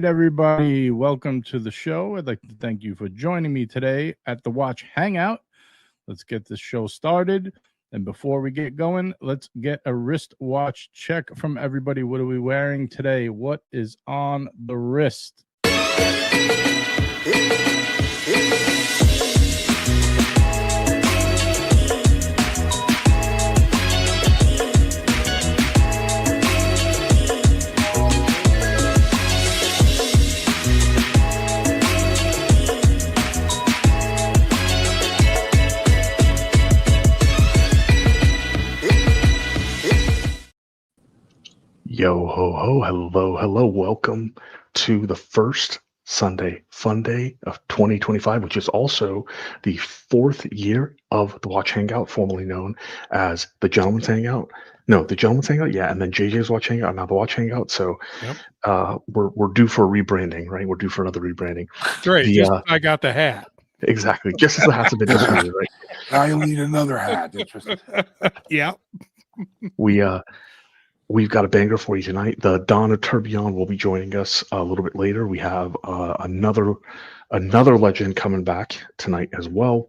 everybody. Welcome to the show. I'd like to thank you for joining me today at the Watch Hangout. Let's get this show started. And before we get going, let's get a wristwatch check from everybody. What are we wearing today? What is on the wrist? Yo ho ho, hello, welcome to the first Sunday Fun Day of 2025, which is also the fourth year of the Watch Hangout, formerly known as the Gentleman's Hangout. No, the Gentleman's Hangout, yeah, and then JJ's Watch Hangout, now the Watch Hangout. So we're due for rebranding, right? We're due for another rebranding. Great, just I got the hat. Exactly, just as the hats have been distributed, right? Now you'll need another hat. Yeah. We've got a banger for you tonight. The Donna Tourbillon will be joining us a little bit later. We have another legend coming back tonight as well.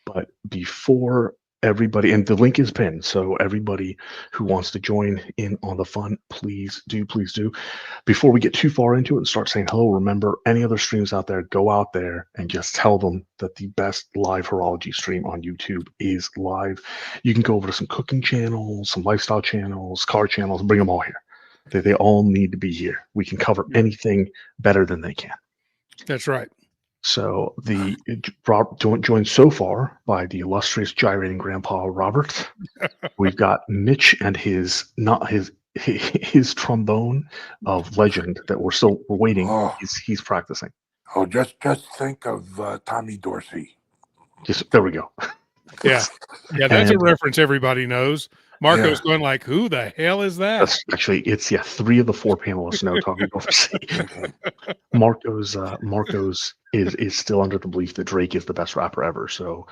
But before everybody, and the link is pinned, so everybody who wants to join in on the fun, please do. Before we get too far into it and start saying hello, remember, any other streams out there, go out there and just tell them that the best live horology stream on YouTube is live. You can go over to some cooking channels, some lifestyle channels, car channels, bring them all here. They all need to be here. We can cover anything better than they can. That's right. So the joined so far by the illustrious gyrating grandpa Robert. We've got Mitch and his trombone of legend that we're waiting. Oh. He's practicing. Oh, just think of Tommy Dorsey. There we go. Yeah, that's a reference everybody knows. Marco's going like, who the hell is that? It's 3 of the 4 panelists know Tommy Dorsey. Marco's is still under the belief that Drake is the best rapper ever. So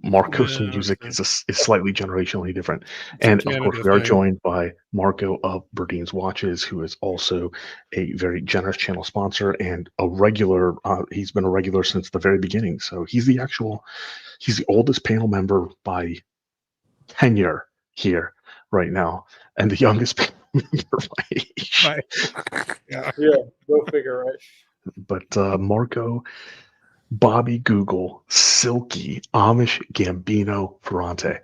Marco's music is slightly generationally different. And of course, we are joined by Marco of Berdine's Watches, who is also a very generous channel sponsor and a regular. He's been a regular since the very beginning. So he's the oldest panel member by tenure here right now, and the youngest panel member by age. Right. Yeah, go figure, right? But Marco, Bobby Google, Silky, Amish, Gambino, Ferrante.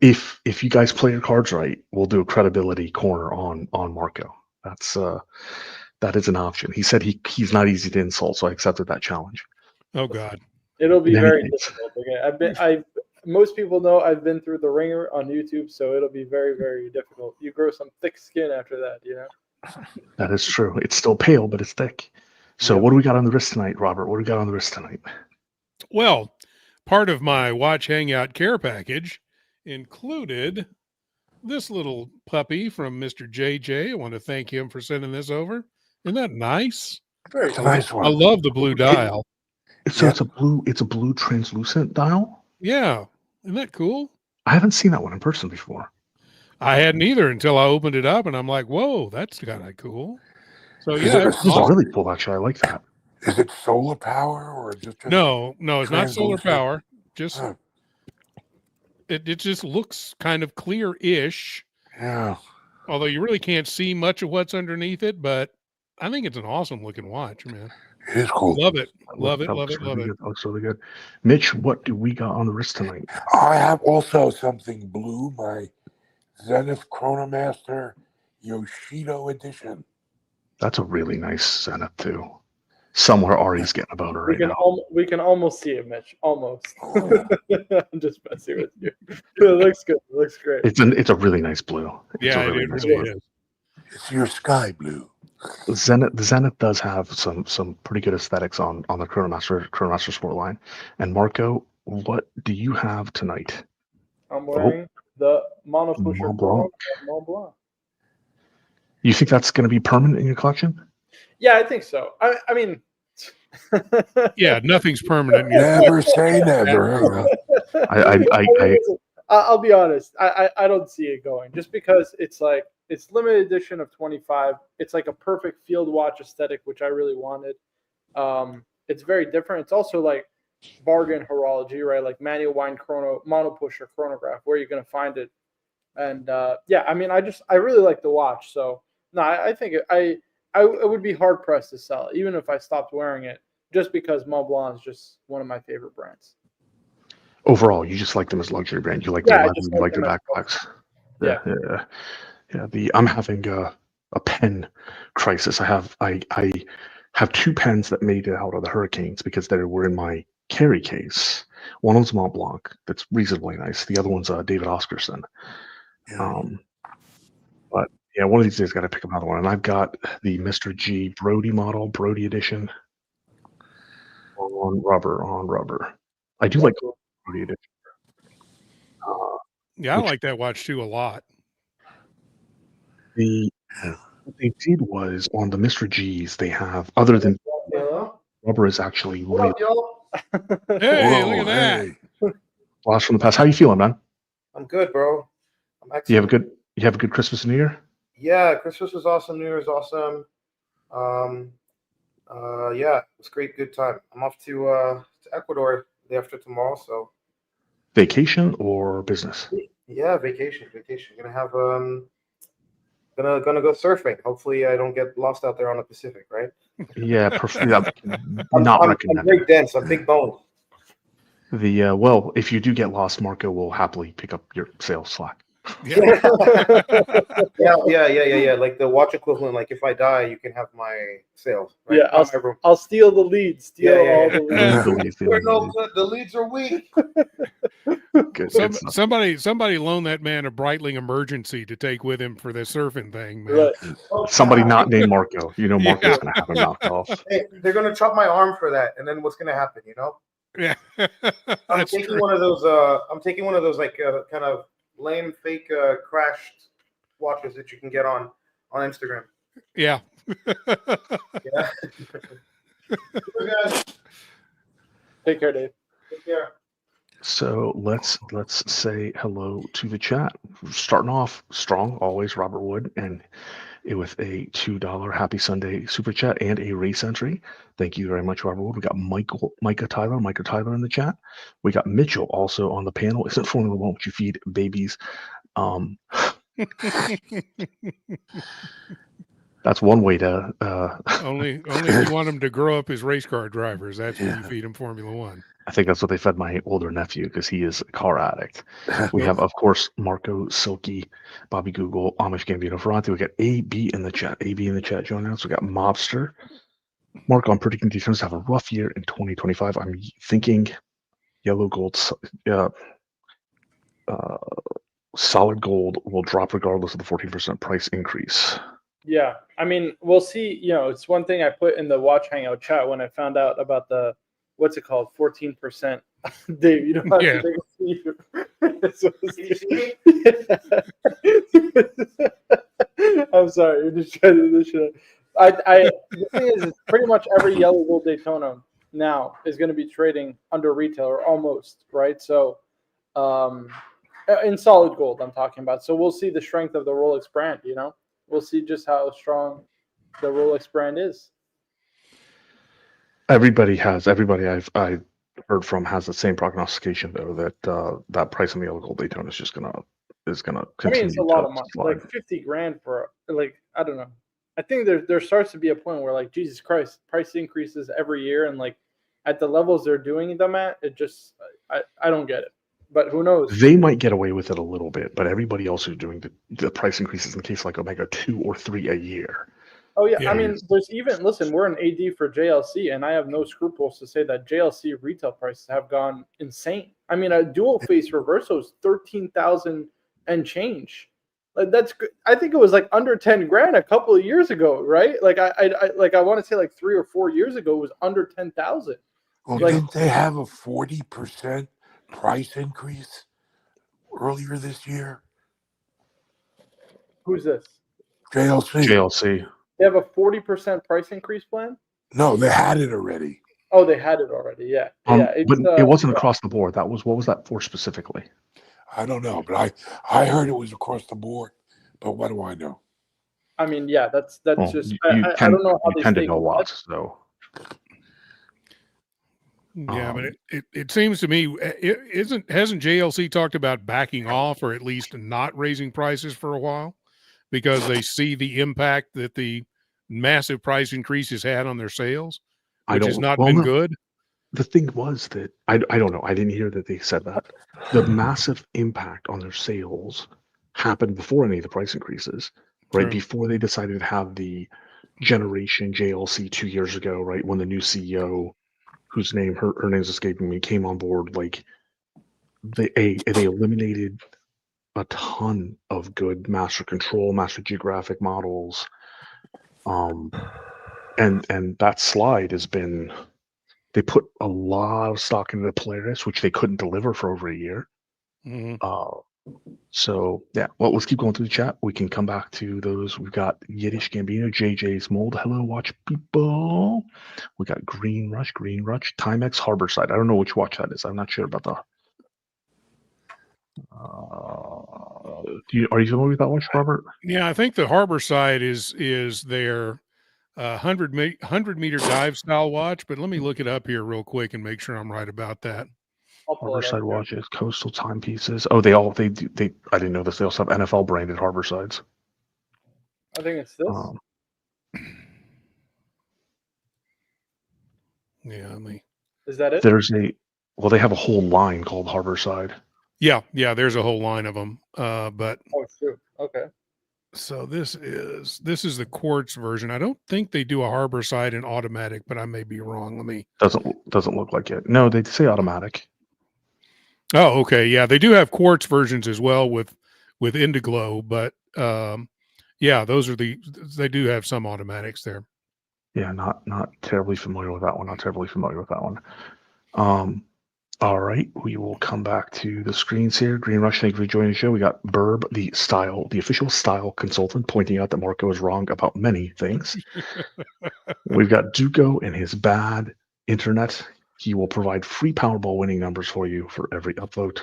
If you guys play your cards right, we'll do a credibility corner on Marco. That is an option. He said he's not easy to insult, so I accepted that challenge. Oh God, it'll be very difficult. Okay? Most people know I've been through the ringer on YouTube, so it'll be very, very difficult. You grow some thick skin after that, you know. That is true. It's still pale, but it's thick. So what do we got on the wrist tonight, Robert? What do we got on the wrist tonight? Well, part of my Watch Hangout care package included this little puppy from Mr. JJ. I want to thank him for sending this over. Isn't that nice? Very nice one. I love the blue dial. So it's a blue translucent dial? Yeah. Isn't that cool? I haven't seen that one in person before. I hadn't either until I opened it up, and I'm like, whoa, that's kind of cool. So this is really cool, actually. I like that. Is it solar power or just no, it's not solar power. Just it just looks kind of clear-ish. Yeah. Although you really can't see much of what's underneath it, but I think it's an awesome looking watch, man. It is cool. Love it. Love it. That looks really good. Mitch, what do we got on the wrist tonight? I have also something blue, my Zenith Chronomaster Yoshido edition. That's a really nice Zenith too. Somewhere Ari's getting a boner right now. We can almost see it, Mitch. Almost. Oh, yeah. I'm just messing with you. It looks good. It looks great. It's a really nice blue. It really is. It's your sky blue. The Zenith does have some pretty good aesthetics on the Chronomaster Sport line. And Marco, what do you have tonight? I'm wearing the monopusher Mont Blanc. You think that's going to be permanent in your collection? Yeah, I think so. I mean, yeah, nothing's permanent. Never say never. I'll be honest. I don't see it going just because it's like it's limited edition of 25. It's like a perfect field watch aesthetic, which I really wanted. It's very different. It's also like bargain horology, right? Like manual wind chrono, mono push or chronograph. Where you're gonna find it? And yeah, I mean, I really like the watch. So no, I think it would be hard pressed to sell it, even if I stopped wearing it, just because Montblanc is just one of my favorite brands. Overall, you just like them as luxury brand. You like Yeah, I their leather, just you like like their them backpacks. Yeah. I'm having a pen crisis. I have two pens that made it out of the Hurricanes because they were in my carry case. One was Mont Blanc, that's reasonably nice. The other one's David Oscarson. Yeah. But yeah, one of these days got to pick another one. And I've got the Mr. G Brody model, Brody edition, on rubber. I do like Brody edition. Yeah, I like that watch too a lot. What they did was on the Mr. G's, they have, other than rubber is actually really Hey, look at that. blast from the past. How you feeling, man? I'm good, bro. I'm excellent. You have a good Christmas and New Year? Yeah, Christmas was awesome. New Year's awesome. Yeah, it was great. Good time. I'm off to Ecuador the day after tomorrow. So Vacation or business? yeah, vacation. Gonna have gonna go surfing. Hopefully, I don't get lost out there on the Pacific. Right? Yeah, I'm recommended. very dense. I'm big boned. Well, if you do get lost, Marco will happily pick up your sales slack. Yeah. Yeah. Like the watch equivalent. Like if I die, you can have my sales. Right? Yeah, I'll steal the leads. All the leads. The leads are weak. Good Somebody loan that man a Breitling emergency to take with him for the surfing thing, man. Right. Somebody not named Marco. You know Marco's gonna have him knocked off. Hey, they're gonna chop my arm for that, and then what's gonna happen? You know? Yeah. I'm taking one of those. I'm taking one of those like kind of lame fake crashed watches that you can get on Instagram. Yeah. Yeah. Guys. Take care, Dave. Take care. So let's say hello to the chat. Starting off strong, always Robert Wood, and with a $2 Happy Sunday super chat and a race entry. Thank you very much, Robert Wood. We got Micah Tyler in the chat. We got Mitchell also on the panel. Isn't Formula One what you feed babies? That's one way to only if you want him to grow up as race car drivers. That's when you feed him Formula One. I think that's what they fed my older nephew because he is a car addict. We have, of course, Marco, Silky, Bobby Google, Amish Gambino Ferranti. We got AB in the chat. AB in the chat joining us. We got Mobster. Marco, I'm predicting defense have a rough year in 2025. I'm thinking yellow gold, solid gold will drop regardless of the 14% price increase. Yeah, I mean, we'll see. You know, it's one thing I put in the Watch Hangout chat when I found out about the what's it called, 14%. Dave, you know how Yeah. I'm sorry, you're just trying to do this shit. The thing is, it's pretty much every yellow gold Daytona now is going to be trading under retail or almost, right? So, in solid gold, I'm talking about. So we'll see the strength of the Rolex brand. You know, we'll see just how strong the Rolex brand is. Everybody I've heard from has the same prognostication though that that price on the yellow gold Daytona is just gonna continue. I mean, it's a lot of money, like $50,000 for like I don't know. I think there starts to be a point where like Jesus Christ, price increases every year, and like at the levels they're doing them at, it just I don't get it. But who knows? They might get away with it a little bit, but everybody else who's doing the price increases in case like Omega 2 or 3 a year. Oh yeah, I mean, there's even we're an AD for JLC, and I have no scruples to say that JLC retail prices have gone insane. I mean, a dual face reverso is 13,000 and change. Like that's good. I think it was like under 10 grand a couple of years ago, right? Like I want to say like 3 or 4 years ago it was under 10,000. Well, like, didn't they have a 40% price increase earlier this year? Who's this? JLC. They have a 40% price increase plan? No, they had it already. Oh, they had it already. Yeah. But it wasn't across the board. What was that for specifically? I don't know, but I heard it was across the board. But what do I know? I mean, yeah, that's Well, just. you I don't know how you they tend to stay know competitive. lots, though. Yeah, but it seems to me hasn't JLC talked about backing off or at least not raising prices for a while because they see the impact that the massive price increases had on their sales, which has not been good. The thing was that I don't know. I didn't hear that they said that. The massive impact on their sales happened before any of the price increases, right? True. Before they decided to have the generation JLC 2 years ago, right? When the new CEO, whose name her name's escaping me, came on board, like they eliminated a ton of good Master Control, Master Geographic models. And that slide has been, they put a lot of stock into the Polaris, which they couldn't deliver for over a year. Mhm. So yeah, well, let's keep going through the chat. We can come back to those. We've got Yiddish Gambino, JJ's Mold. Hello, watch people. We got Green Rush, Timex Harborside. I don't know which watch that is. I'm not sure about the. Are you familiar with that watch, Robert? Yeah, I think the Harborside is their 100-meter dive style watch, but let me look it up here real quick and make sure I'm right about that. Harborside watches, coastal timepieces. Oh, they I didn't know this. They also have NFL branded Harborsides. I think it's this. Yeah, is that it? They have a whole line called Harborside. Yeah, there's a whole line of them. But true. Okay. So this is the quartz version. I don't think they do a Harborside in automatic, but I may be wrong. Let me. Doesn't look like it. No, they say automatic. Oh, okay. Yeah, they do have quartz versions as well with Indiglo, but yeah, they do have some automatics there. Yeah, not terribly familiar with that one. All right, we will come back to the screens here. Green Rush, thank you for joining the show. We got Burb, the official style consultant, pointing out that Marco is wrong about many things. We've got Duco and his bad internet. He will provide free Powerball winning numbers for you for every upvote.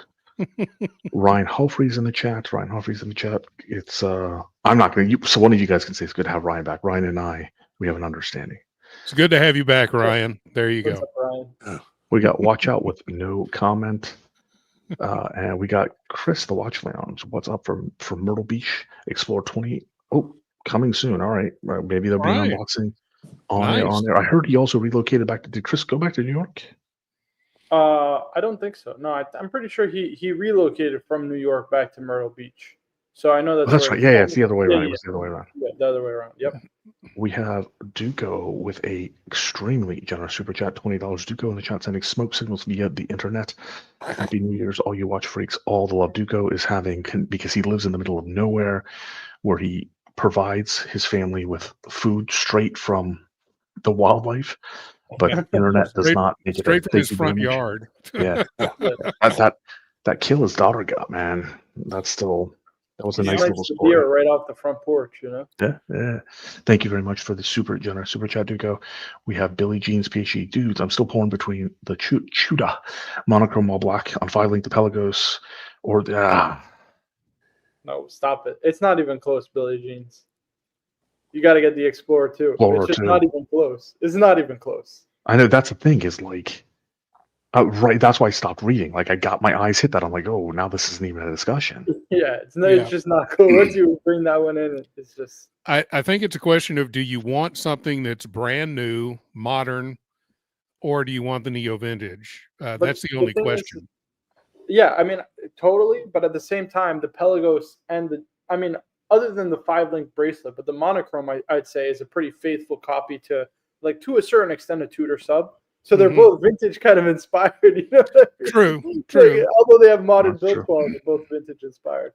Ryan Humphrey's in the chat. It's I'm not going to. So one of you guys can say it's good to have Ryan back. Ryan and I, we have an understanding. It's good to have you back, Ryan. There you go. What's up, Ryan? We got Watch Out with no comment. And we got Chris, the Watch Lounge. What's up from Myrtle Beach? Explore 20. Oh, coming soon. All right. Maybe there'll be an unboxing on there. I heard he also relocated back to. Did Chris go back to New York? I don't think so. No, I'm pretty sure he relocated from New York back to Myrtle Beach. So I know that's right. Yeah, it's the other way around. Yeah. It was the other way around. Yeah, the other way around. Yep. We have Duco with a extremely generous super chat, $20. Duco in the chat sending smoke signals via the internet. Happy New Year's, all you watch freaks. All the love Duco is having because he lives in the middle of nowhere, where he provides his family with food straight from the wildlife, but internet does not make it straight from his front yard. Yeah, that kill his daughter got, man. That was a nice little story. Beer right off the front porch, you know. Yeah. Thank you very much for the super generous super chat, Duco. We have Billy Jean's PhD. Dudes, I'm still torn between the Chuda monochrome all black on 5-link the Pelagos or the. No, stop it. It's not even close, Billy Jean's. You got to get the Explorer 2. It's just not even close. It's not even close. I know that's the thing is like. Right, that's why I stopped reading. Like I got my eyes hit that. I'm like, oh, now this isn't even a discussion. Yeah, it's just not cool. Once you bring that one in, it's just. I think it's a question of, do you want something that's brand new, modern, or do you want the neo vintage? That's the only question. Yeah, I mean, totally. But at the same time, the Pelagos and other than the 5-link bracelet, but the monochrome, I'd say, is a pretty faithful copy to a certain extent, a Tudor sub. So they're both vintage kind of inspired, you know. True. Although they have modern build quality, they're both vintage inspired.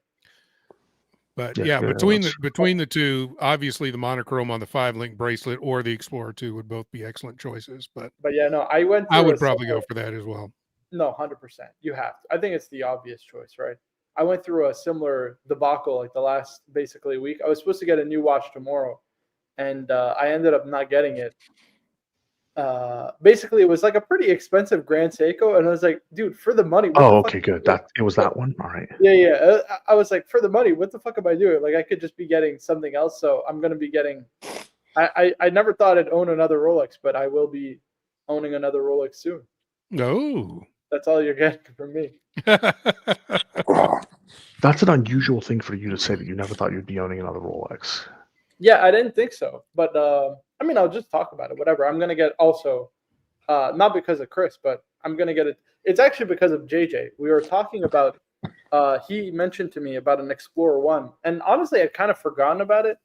But yeah, between the two, obviously the monochrome on the 5-link bracelet or the Explorer 2 would both be excellent choices. But yeah, no, I would probably go for that as well. No, 100%. You have to. I think it's the obvious choice, right? I went through a similar debacle like the last basically week. I was supposed to get a new watch tomorrow, and I ended up not getting it. basically it was like a pretty expensive Grand Seiko, and I was like, dude, for the money. What Oh, the okay, good. That it was that one. All right. Yeah. I was like, for the money, what the fuck am I doing? Like, I could just be getting something else. So I'm gonna be getting. I never thought I'd own another Rolex, but I will be owning another Rolex soon. No. That's all you're getting from me. That's an unusual thing for you to say, that you never thought you'd be owning another Rolex. Yeah, I didn't think so, but I mean, I'll just talk about it. Whatever. I'm gonna get also, not because of Chris, but I'm gonna get it. It's actually because of JJ. We were talking about. He mentioned to me about an Explorer One, and honestly, I'd kind of forgotten about it.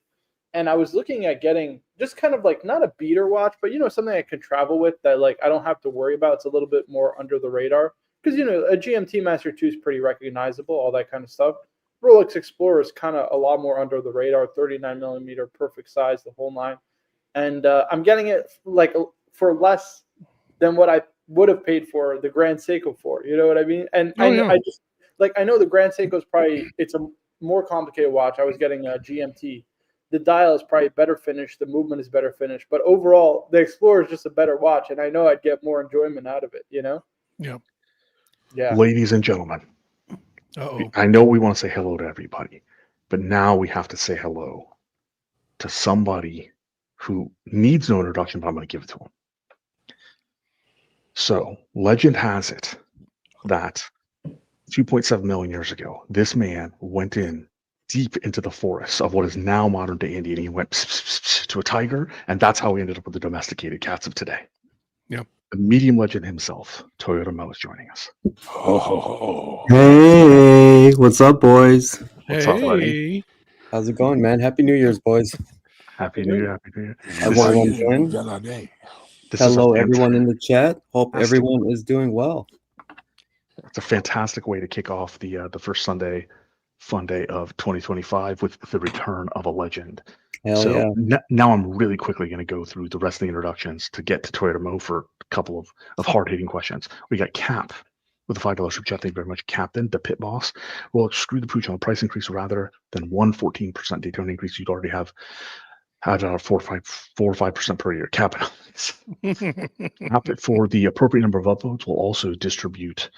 And I was looking at getting just kind of like not a beater watch, but something I can travel with that like I don't have to worry about. It's a little bit more under the radar because a GMT Master 2 is pretty recognizable, all that kind of stuff. Rolex Explorer is kind of a lot more under the radar, 39 millimeter, perfect size, the whole nine. And I'm getting it like for less than what I would have paid for the Grand Seiko for. You know what I mean? And I just like I know the Grand Seiko is it's a more complicated watch. I was getting a GMT. The dial is probably better finished. The movement is better finished. But overall, the Explorer is just a better watch, and I know I'd get more enjoyment out of it. Yep. Yeah. Ladies and gentlemen, I know we want to say hello to everybody, but now we have to say hello to somebody who needs no introduction, but I'm going to give it to him. So, legend has it that 2.7 million years ago, this man went in deep into the forests of what is now modern day India, and he went to a tiger, and that's how we ended up with the domesticated cats of today. Yep. The medium legend himself, Toyota Mille, is joining us. Oh. Hey, what's up, boys? What's up, buddy? How's it going, man? Happy New Year's, boys. Happy New Year. Happy New Year. Hello, everyone in the chat. Hope everyone is doing well. It's a fantastic way to kick off the first Sunday fun day of 2025 with the return of a legend. Hell yeah. Now I'm really quickly going to go through the rest of the introductions to get to Toyota Mo for a couple of hard-hitting questions. We got Cap with a $5 super chat. Thank you very much, Captain, the pit boss. Well, screw the pooch on a price increase rather than 14% Daytona increase. You'd already have had 4 or 5% per year. Cap it for the appropriate number of upvotes. We'll also distribute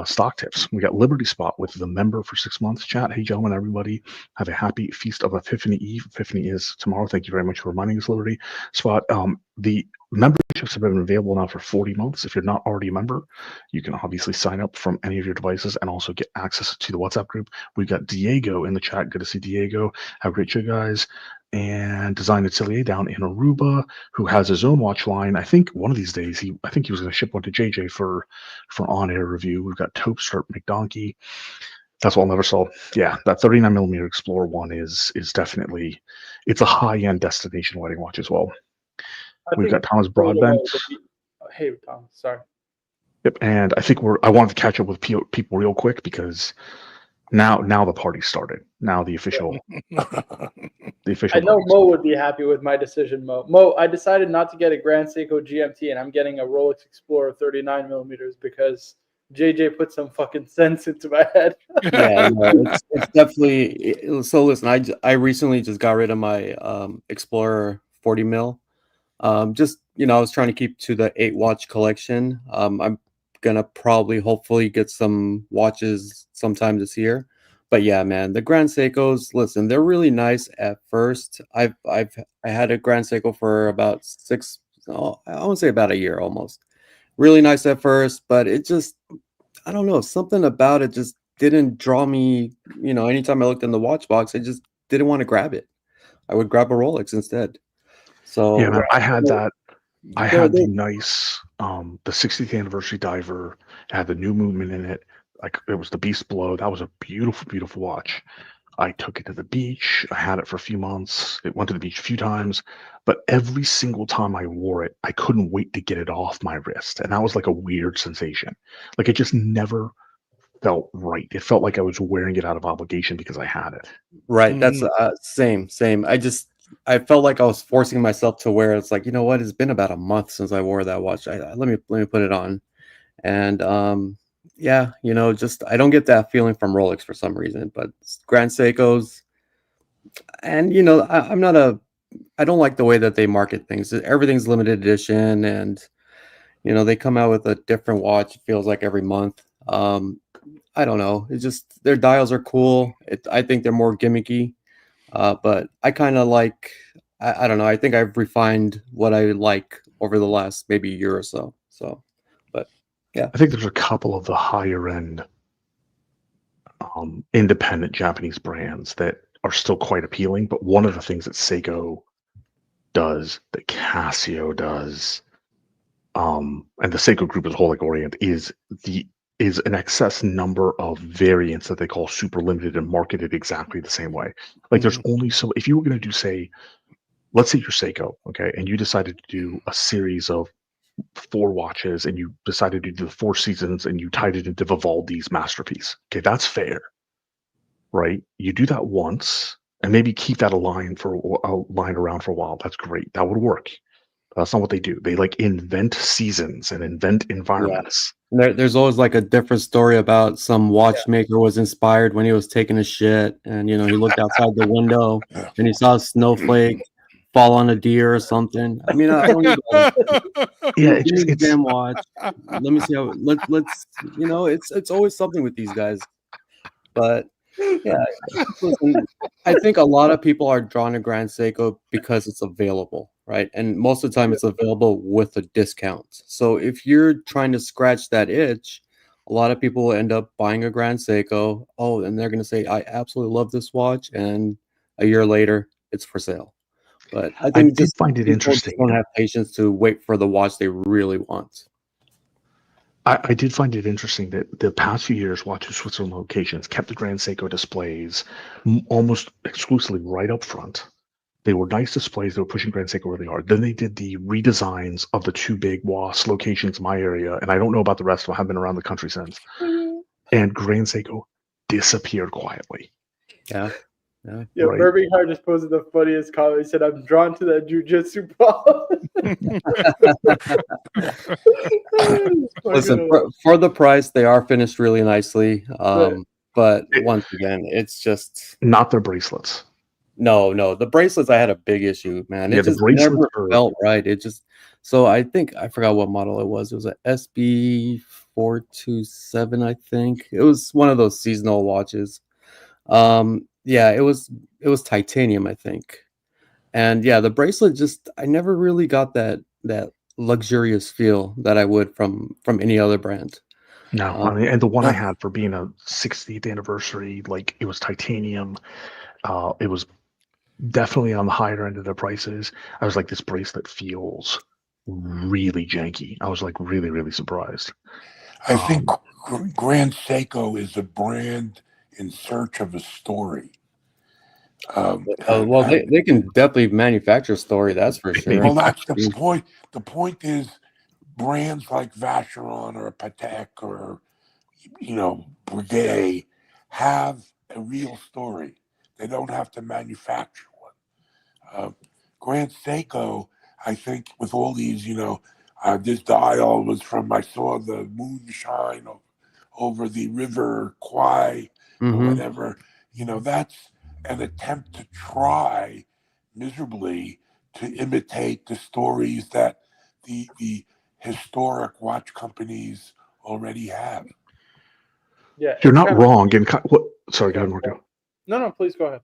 stock tips. We got Liberty Spot with the member for 6 months. Chat. Hey, gentlemen, everybody, have a happy feast of Epiphany Eve. Epiphany is tomorrow. Thank you very much for reminding us, Liberty Spot. The memberships have been available now for 40 months. If you're not already a member, you can obviously sign up from any of your devices and also get access to the WhatsApp group. We've got Diego in the chat. Good to see Diego. Have a great show, guys. And Design Atelier down in Aruba, who has his own watch line. I think one of these days, I think he was going to ship one to JJ for on-air review. We've got Taupe Start McDonkey. That's what I'll never sell. Yeah, that 39 millimeter Explorer one is definitely, it's a high-end destination wedding watch as well. We've got Thomas Broadbent. Hey, Thomas, sorry. Yep, and I think I wanted to catch up with people real quick because now the party started. Now the official. I know Mo would be happy with my decision, Mo. Mo, I decided not to get a Grand Seiko GMT, and I'm getting a Rolex Explorer 39 millimeters because JJ put some fucking sense into my head. Yeah, no, it's definitely. So listen, I recently just got rid of my Explorer 40 mil. Just I was trying to keep to the 8-watch collection. I'm gonna hopefully get some watches sometime this year. But yeah, man, the Grand Seikos, listen, they're really nice at first. I had a Grand Seiko for about I want to say about a year almost. Really nice at first, but it just, I don't know, something about it just didn't draw me. Anytime I looked in the watch box, I just didn't want to grab it. I would grab a Rolex instead. So yeah, man, I had that. I had the nice, the 60th anniversary diver. It had the new movement in it. Like it was the Beast Blow. That was a beautiful, beautiful watch. I took it to the beach. I had it for a few months. It went to the beach a few times, but every single time I wore it, I couldn't wait to get it off my wrist. And that was like a weird sensation. Like it just never felt right. It felt like I was wearing it out of obligation because I had it. Right. That's same. I felt like I was forcing myself to wear it. It's like, you know what? It's been about a month since I wore that watch. Let me put it on. And yeah, just I don't get that feeling from Rolex for some reason, but Grand Seikos, and I'm not a I don't like the way that they market things. Everything's limited edition, and they come out with a different watch. It feels like every month. I don't know. It's just their dials are cool. I think they're more gimmicky, but I kind of like. I don't know. I think I've refined what I like over the last maybe year or so. So, but yeah, I think there's a couple of the higher end independent Japanese brands that are still quite appealing. But one of the things that Seiko does, that Casio does, and the Seiko group as a whole, like Orient, is an excess number of variants that they call super limited and marketed exactly the same way. Like there's only so, if you were going to do, say, let's say you're Seiko, okay, and you decided to do a series of 4 watches and you decided to do the 4 seasons and you tied it into Vivaldi's masterpiece. Okay, that's fair, right? You do that once and maybe keep that a line around for a while. That's great. That would work. That's not what they do. They like invent seasons and invent environments. There's always like a different story about some watchmaker was inspired when he was taking a shit, and he looked outside the window and he saw a snowflake fall on a deer or something. I mean, I don't need it's a damn watch. Let me see how. Let's it's always something with these guys, but yeah, listen, I think a lot of people are drawn to Grand Seiko because it's available, right? And most of the time, it's available with a discount. So if you're trying to scratch that itch, a lot of people will end up buying a Grand Seiko. Oh, and they're going to say, "I absolutely love this watch," and a year later, it's for sale. But I think did find it interesting. Don't have patience to wait for the watch they really want. I did find it interesting that the past few years, Watch of Switzerland locations kept the Grand Seiko displays almost exclusively right up front. They were nice displays. They were pushing Grand Seiko really hard. Then they did the redesigns of the 2 big WAS locations in my area, and I don't know about the rest of them. I haven't been around the country since. And Grand Seiko disappeared quietly. Yeah. Yeah, right. Birmingham just posted the funniest comment. He said, "I'm drawn to that jujitsu ball." Listen, for the price, they are finished really nicely. But once again, it's just not their bracelets. No, the bracelets. I had a big issue, man. It just never felt right. It just I think I forgot what model it was. It was a SB427, I think. It was one of those seasonal watches. Yeah, it was titanium, I think. And yeah, the bracelet I never really got that luxurious feel that I would from any other brand. No, I mean, and the one I had for being a 60th anniversary, like it was titanium. It was definitely on the higher end of the prices. I was like, this bracelet feels really janky. I was like really, really surprised. I think Grand Seiko is a brand in search of a story. Well, they can definitely manufacture a story, that's for sure. Well, that's the point. The point is brands like Vacheron or Patek or Piguet have a real story. They don't have to manufacture one. Grand Seiko, I think, with all these, this dial was I saw the moonshine over the river Kwai or whatever. That's an attempt to try miserably to imitate the stories that the historic watch companies already have. Yeah, you're not wrong. Sorry, go ahead, Marco. No, please go ahead.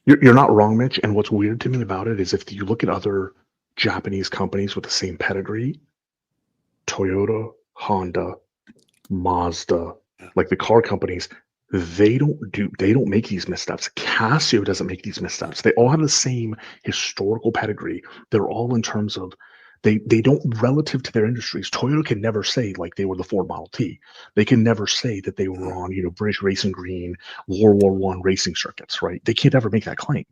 You're not wrong, Mitch. And what's weird to me about it is if you look at other Japanese companies with the same pedigree, Toyota, Honda, Mazda, like the car companies, they don't make these missteps. Casio doesn't make these missteps. They all have the same historical pedigree. They're all in terms of they don't, relative to their industries. Toyota can never say like they were the Ford Model T. They can never say that they were on British Racing Green, World War I racing circuits, right? They can't ever make that claim.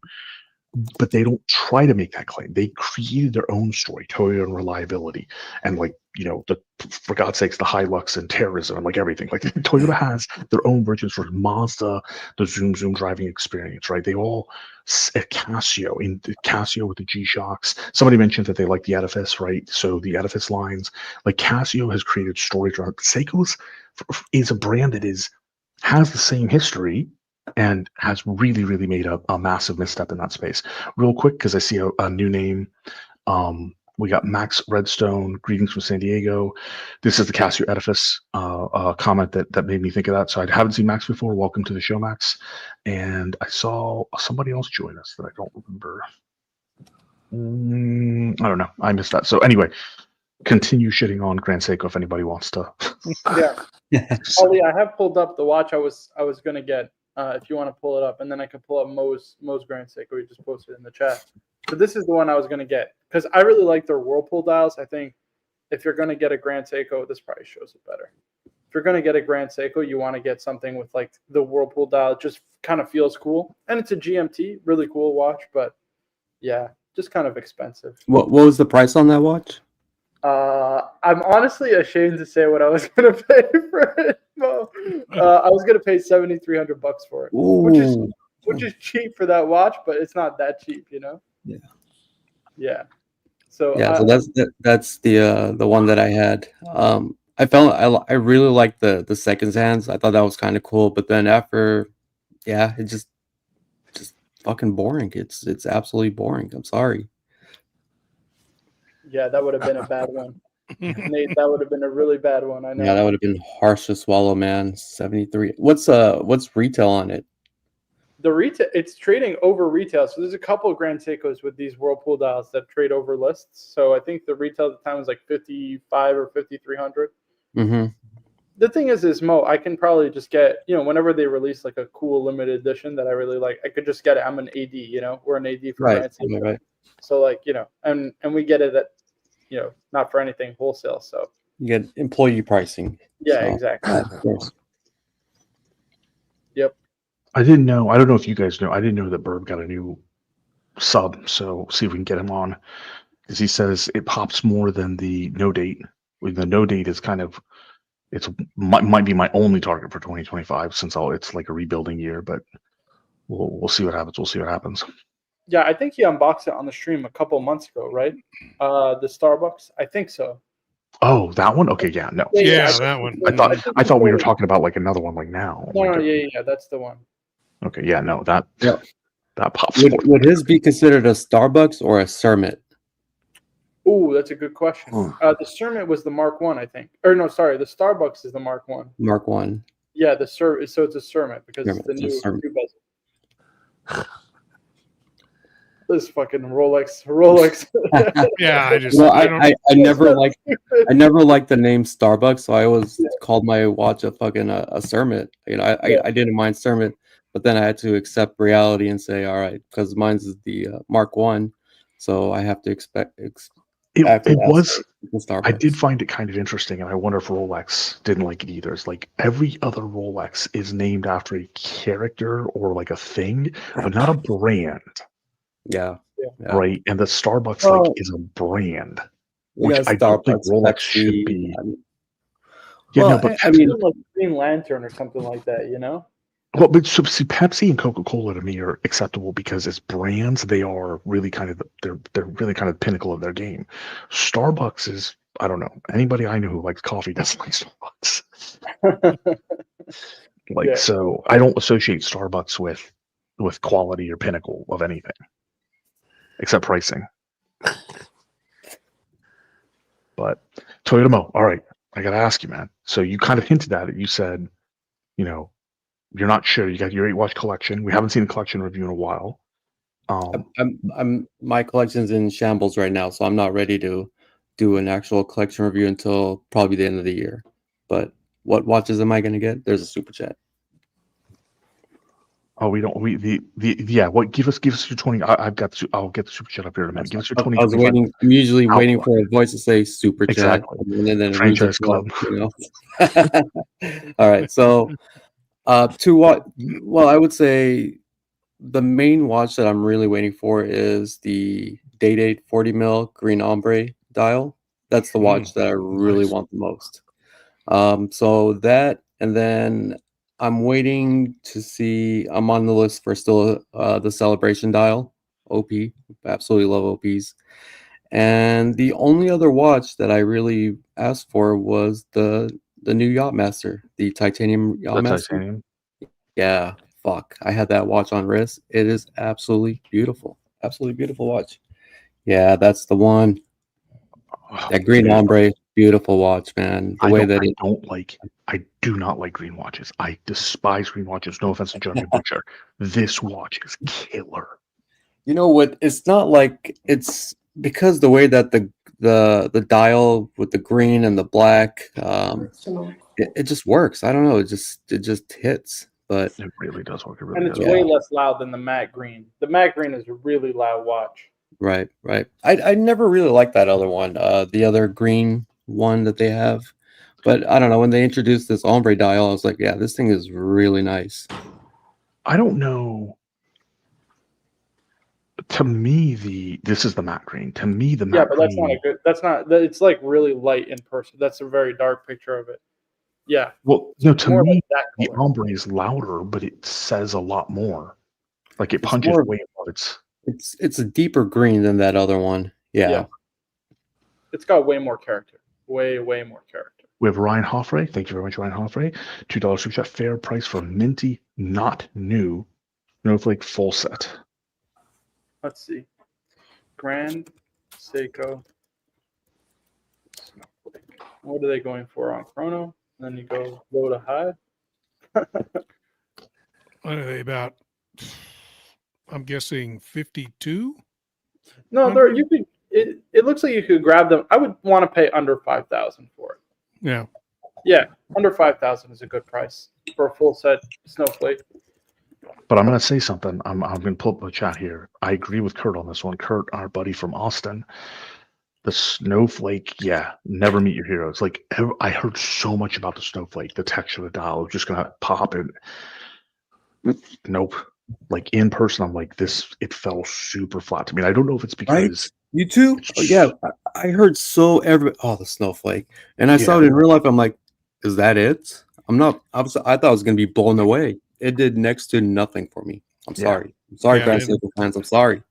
But they don't try to make that claim. They created their own story, Toyota and reliability, and for God's sakes, the Hilux and terrorism and like everything. Like Toyota has their own versions for Mazda, the Zoom driving experience, right? They all at Casio with the G-Shocks. Somebody mentioned that they like the Edifice, right? So the Edifice lines, like Casio has created stories around. Seiko's is a brand that has the same history, and has really made a massive misstep in that space. Real quick, because I see a new name. We got Max Redstone, greetings from San Diego. This is the Casio Edifice comment that made me think of that. So I haven't seen Max before. Welcome to the show, Max. And I saw somebody else join us that I don't remember. I don't know. I missed that. So anyway, continue shitting on Grand Seiko if anybody wants to. Yeah. Ollie, I have pulled up the watch I was gonna get. If you want to pull it up, and then I can pull up Mo's Grand Seiko. We just posted in the chat. So this is the one I was gonna get because I really like their Whirlpool dials. I think if you're gonna get a Grand Seiko, this probably shows it better. If you're gonna get a Grand Seiko, you want to get something with like the Whirlpool dial. It just kind of feels cool, and it's a GMT, really cool watch. But yeah, just kind of expensive. What was the price on that watch? I'm honestly ashamed to say what I was gonna pay for it. Mo. I was gonna pay $7,300 for it, which is cheap for that watch, but it's not that cheap, you know. Yeah. So that's the one that I had. I really liked the seconds hands. I thought that was kind of cool, but then after, it just fucking boring. It's absolutely boring. I'm sorry. Yeah, that would have been a bad one. Nate, that would have been a really bad one. I know. Yeah, that would have been harsh to swallow, man. 73. What's retail on it? The retail, it's trading over retail. So there's a couple of Grand Seikos with these Whirlpool dials that trade over lists. So I think the retail at the time was like 55 or 5,300. Mm-hmm. The thing is Mo, I can probably just get, whenever they release like a cool limited edition that I really like, I could just get it. I'm an AD, we're an AD for Grand Seiko. Right. So like, and we get it at, not for anything wholesale. So you get employee pricing. Yeah, so, exactly. Yep. I didn't know. I don't know if you guys know. I didn't know that Burb got a new sub. So see if we can get him on, because he says it pops more than the no date. The no date is kind of, might be my only target for 2025 since it's like a rebuilding year. But we'll see what happens. We'll see what happens. Yeah, I think he unboxed it on the stream a couple months ago, right? The Starbucks, I think so. Oh, that one? Okay, yeah, no. Yeah, that one. I thought we were talking about like another one like now. No, yeah, that's the one. Okay, yeah, no, that pops. Would his be considered a Starbucks or a Cermet? Oh, that's a good question. The Cermet was the Mark 1, I think. Or no, sorry, the Starbucks is the Mark 1. Mark 1. Yeah, so it's a Cermet because it's the new bezel. This fucking Rolex. Yeah, I never liked the name Starbucks, so I always called my watch a fucking a Cermet. I didn't mind Cermet, but then I had to accept reality and say, all right, because mine's is the Mark 1, so I have to expect. It was. Starbucks. I did find it kind of interesting, and I wonder if Rolex didn't like it either. It's like every other Rolex is named after a character or like a thing, but not a brand. Yeah. Right. And the Starbucks is a brand, which I don't think Rolex should be. But I mean, like Green Lantern or something like that, Well, but so see, Pepsi and Coca-Cola to me are acceptable because as brands, they are really kind of they're really kind of the pinnacle of their game. Starbucks is, I don't know, anybody I know who likes coffee doesn't like Starbucks. So I don't associate Starbucks with quality or pinnacle of anything. Except pricing. But Toyota Mo, all right, I gotta ask you, man. So you kind of hinted at it. You said, you're not sure. You got your 8-watch collection. We haven't seen a collection review in a while. My collection's in shambles right now, so I'm not ready to do an actual collection review until probably the end of the year. But what watches am I gonna get? There's a super chat. Oh, we don't. What? Give us your 20. I'll get the super chat up here in a minute. Give us your 20. I was waiting. I'm usually waiting for a voice to say super chat, and then franchise club. All right. So, to what? Well, I would say the main watch that I'm really waiting for is the Day-Date 40 mil green ombre dial. That's the watch that I really want the most. So that, and then I'm waiting to see. I'm on the list for still the Celebration dial, OP. Absolutely love OPs. And the only other watch that I really asked for was the new Yachtmaster, the titanium Yachtmaster. Titanium. Yeah, fuck. I had that watch on wrist. It is absolutely beautiful. Absolutely beautiful watch. Yeah, that's the one. That green ombre, beautiful watch, man. The way that I do not like green watches. I despise green watches. No offense to Jeremy Butcher. This watch is killer. You know what? It's not like it's because the way that the dial with the green and the black, it just works. I don't know. It just hits. But it really does work. It and really it's does. way less loud than the matte green. The matte green is a really loud watch. Right. I never really liked that other one, the other green one that they have. But I don't know, when they introduced this ombre dial, I was like, yeah, this thing is really nice. I don't know. To me, this is the matte green. To me, the matte but that's not a good. That's not. It's like really light in person. That's a very dark picture of it. Yeah. Well, no, to me, like the ombre is louder, but it says a lot more. Like it punches way more. It's a deeper green than that other one. Yeah. It's got way more character. Way more character. We have Ryan Hoffray. Thank you very much, Ryan Hoffray. $2 super chat. Fair price for minty, not new, Snowflake full set. Let's see. Grand Seiko. What are they going for on Chrono? And then you go low to high. What are they about? I'm guessing 52. No, you could. It looks like you could grab them. I would want to pay under 5,000 for it. Yeah. Yeah, under 5,000 is a good price for a full set Snowflake. But I'm going to say something. I'm going to pull up the chat here. I agree with Kurt on this one. Kurt, our buddy from Austin. The Snowflake, never meet your heroes. Like, I heard so much about the Snowflake, the texture of the dial. It was just going to pop and nope. Like, in person, I'm like, it fell super flat to me. And I don't know if it's because... You too? Yeah, I heard the Snowflake. And I saw it in real life. I'm like, is that it? I thought I was going to be blown away. It did next to nothing for me. I'm sorry. I'm sorry, Grand Seiko fans. I'm sorry.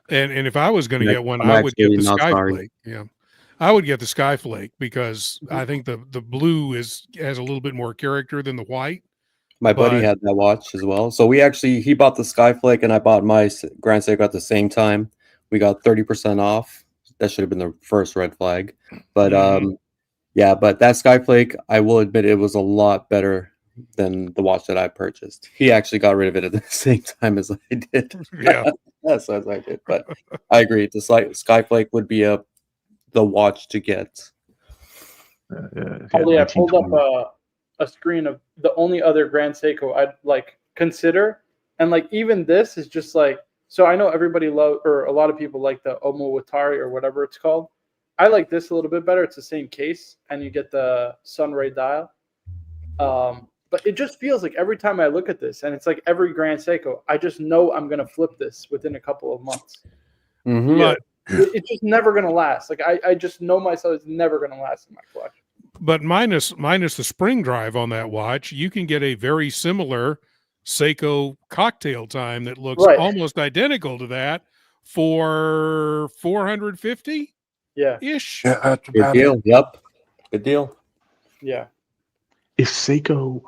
And if I was going to get one, I would get the Skyflake. Yeah, I would get the Skyflake because I think the blue has a little bit more character than the white. My buddy had that watch as well. So he bought the Skyflake and I bought my Grand Seiko at the same time. We got 30% off. That should have been the first red flag. But but that Skyflake, I will admit, it was a lot better than the watch that I purchased. He actually got rid of it at the same time as I did. Yeah. That's as I did. But I agree. The Skyflake would be the watch to get. I pulled up a screen of the only other Grand Seiko I'd like consider. And like even this is just like, so I know everybody a lot of people like the Omowatari or whatever it's called. I like this a little bit better. It's the same case and you get the Sunray dial. But it just feels like every time I look at this, and it's like every Grand Seiko, I just know I'm going to flip this within a couple of months. Mm-hmm. But it's just never going to last. Like I just know myself it's never going to last in my collection. But minus the spring drive on that watch, you can get a very similar Seiko cocktail time that looks almost identical to that for $450. Yeah. Ish. Yeah, that's Good deal. Yep. Good deal. Yeah. If Seiko,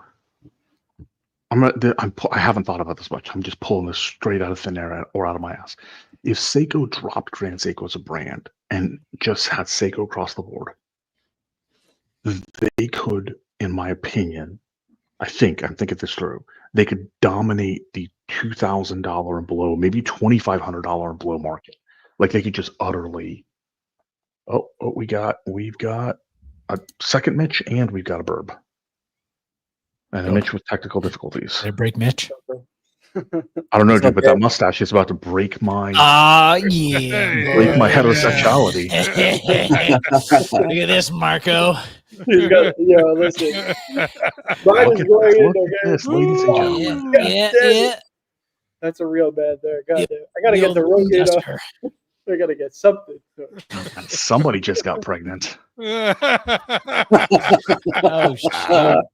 I haven't thought about this much. I'm just pulling this straight out of thin air or out of my ass. If Seiko dropped Grand Seiko as a brand and just had Seiko across the board, they could, in my opinion, I'm thinking this through, they could dominate the $2,000 and below, maybe $2,500 and below market. Like they could just utterly. We've got a second Mitch and we've got a Burb. And a Mitch with technical difficulties. Did I break Mitch? I don't know, dude, but that mustache is about to break my yeah. break my heterosexuality. Look at this, Marco. Listen. Mine is going in there, guys. Ladies and gentlemen. Yeah. That's a real bad there. God damn. I gotta get the rotator. I gotta get something. And somebody just got pregnant. Oh shit.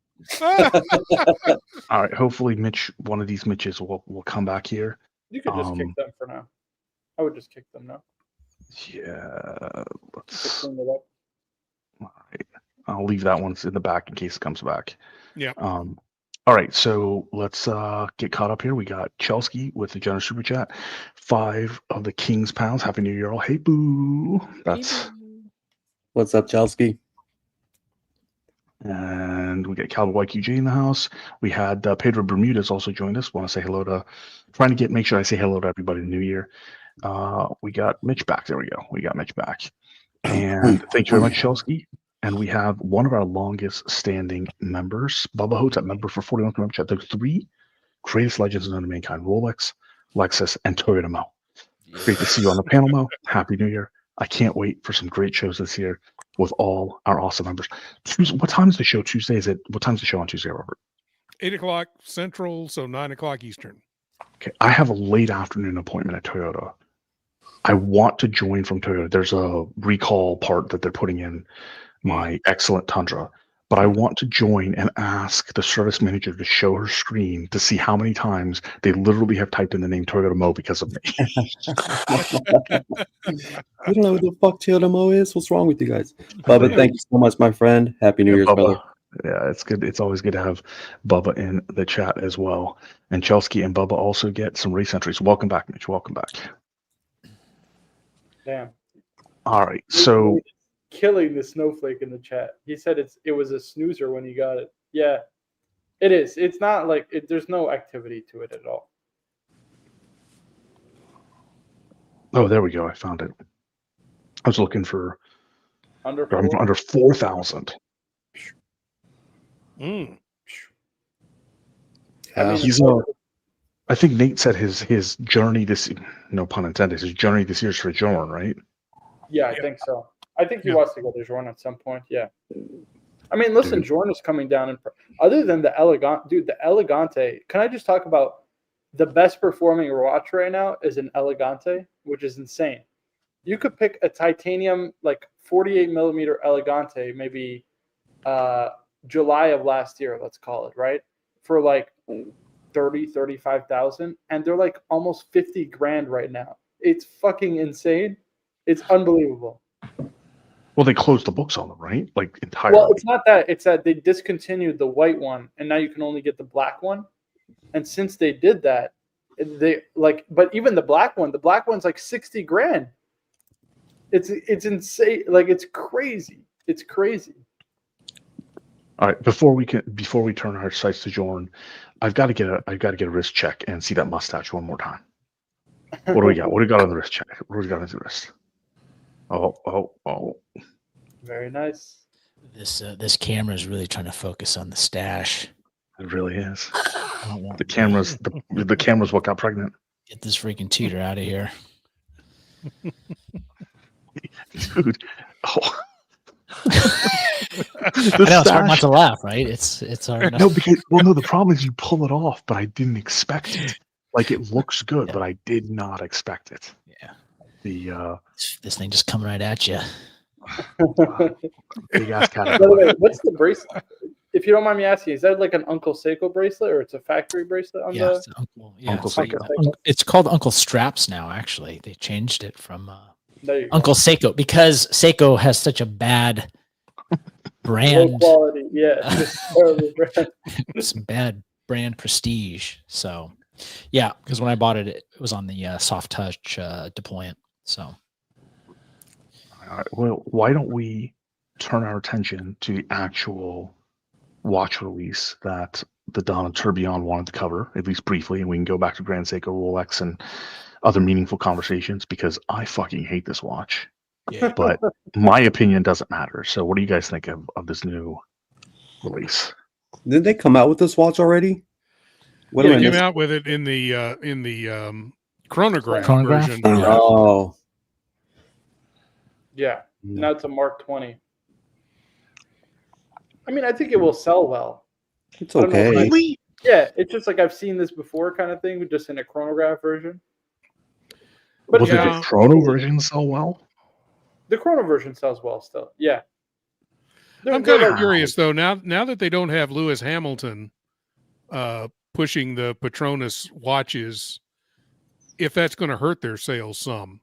All right, hopefully one of these Mitches will come back here. You could just kick them for now. I would just kick them now. Yeah, let's clean it up. All right, I'll leave that one in the back in case it comes back. Yeah. All right, so let's get caught up here. We got Chelsea with the generous super chat. 5 of the King's Pounds. Happy New Year, all. Hey, boo. That's What's up, Chelsea? and we got Cowboy YQJ in the house. We had Pedro Bermudez also joined us. Want to say hello to, make sure I say hello to everybody in the new year. We got Mitch back. There we go. We got Mitch back. And thank you very much, Chelsea. And we have one of our longest standing members, Bubba Hotep, member for 41 membership. The 3 greatest legends known to mankind: Rolex, Lexus, and Toyota Mo. Great to see you on the panel, Mo. Happy New Year. I can't wait for some great shows this year with all our awesome members. What time is the show Tuesday? What time's the show on Tuesday, Robert? 8 o'clock Central, so 9 o'clock Eastern. Okay, I have a late afternoon appointment at Toyota. I want to join from Toyota. There's a recall part that they're putting in my excellent Tundra, but I want to join and ask the service manager to show her screen to see how many times they literally have typed in the name Toyota Mo because of me. You don't know what the fuck Toyota Mo is? What's wrong with you guys? Bubba, thank you so much, my friend. Happy New Year's, Bubba. brother. Yeah, it's good. It's always good to have Bubba in the chat as well. And Chelsea and Bubba also get some race entries. Welcome back, Mitch. Welcome back. Damn. All right, so killing the snowflake in the chat. He said it was a snoozer when he got it. Yeah, it is. It's not like there's no activity to it at all. oh, there we go. I found it. I was looking for Under under 4,000. Mm. He's I think Nate said his journey this, no pun intended, his journey this year is for Jorn, right? Yeah, I think so. I think he wants to go to Jorn at some point. Yeah. I mean, listen, Jorn is coming down. Other than the Elegante, dude, the Elegante. Can I just talk about the best performing watch right now is an Elegante, which is insane. You could pick a titanium, like 48 millimeter Elegante, maybe July of last year, let's call it, right? For like 35,000, and they're like almost 50 grand right now. It's fucking insane. It's unbelievable. Well, they closed the books on them, right? Like entirely. Well, it's not that. It's that they discontinued the white one, and now you can only get the black one. And since they did that, they but even the black one's like 60 grand. It's insane. Like it's crazy. It's crazy. All right, before we turn our sights to Jorn, I've got to get a wrist check and see that mustache one more time. What do we got? What do we got on the wrist check? What do we got on the wrist? Oh. Very nice. This camera is really trying to focus on the stash. It really is. I don't want The cameras what got pregnant. get this freaking tutor out of here. Dude. Oh. I know it's hard not to laugh, right? It's hard enough. No, because the problem is you pull it off, but I didn't expect it. Like it looks good, but I did not expect it. Yeah. This thing just coming right at you. Big ass cat. By the way, what's the bracelet? If you don't mind me asking, is that like an Uncle Seiko bracelet or it's a factory bracelet on the It's Uncle Seiko? It's called Uncle Straps now, actually. They changed it from go. Uncle Seiko because Seiko has such a bad brand. Low quality, yeah. Just terrible brand. Some bad brand prestige. So, yeah, because when I bought it, it was on the soft touch deployment. So, all right, well, why don't we turn our attention to the actual watch release that the Donna Tourbillon wanted to cover, at least briefly, and we can go back to Grand Seiko, Rolex, and other meaningful conversations because I fucking hate this watch. Yeah. But my opinion doesn't matter. So what do you guys think of this new release? Didn't they come out with this watch already? They came out with it in the chronograph version. Oh. Yeah. Now it's a Mark 20. I mean, I think it will sell well. It's okay. Really? Yeah, it's just like I've seen this before kind of thing, just in a chronograph version. But Did the chrono version sell well? The chrono version sells well still. Yeah. I'm kind of curious though. Now that they don't have Lewis Hamilton pushing the Petronas watches, if that's going to hurt their sales some.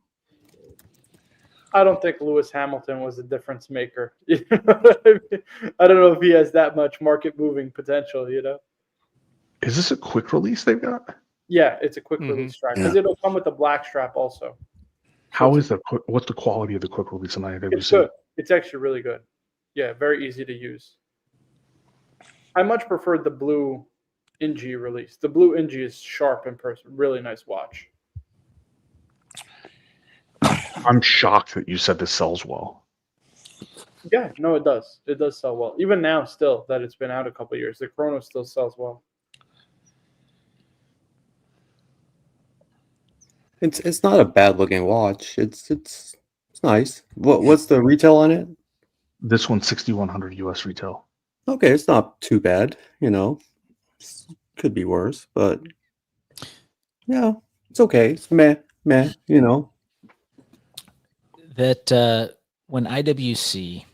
I don't think Lewis Hamilton was a difference maker. You know what I mean? I don't know if he has that much market moving potential, you know? Is this a quick release they've got? Yeah, it's a quick release strap because it'll come with a black strap also. How is what's the quality of the quick release on IWC? It's good. It's actually really good. Yeah, very easy to use. I much preferred the blue NG release. The blue NG is sharp in person. Really nice watch. I'm shocked that you said this sells well. Yeah, no, it does. It does sell well. Even now, still, that it's been out a couple of years, the Chrono still sells well. It's not a bad looking watch. It's nice. What's the retail on it? This one's $6,100 US retail. Okay, it's not too bad. Could be worse, but yeah, it's okay. It's meh. That when IWC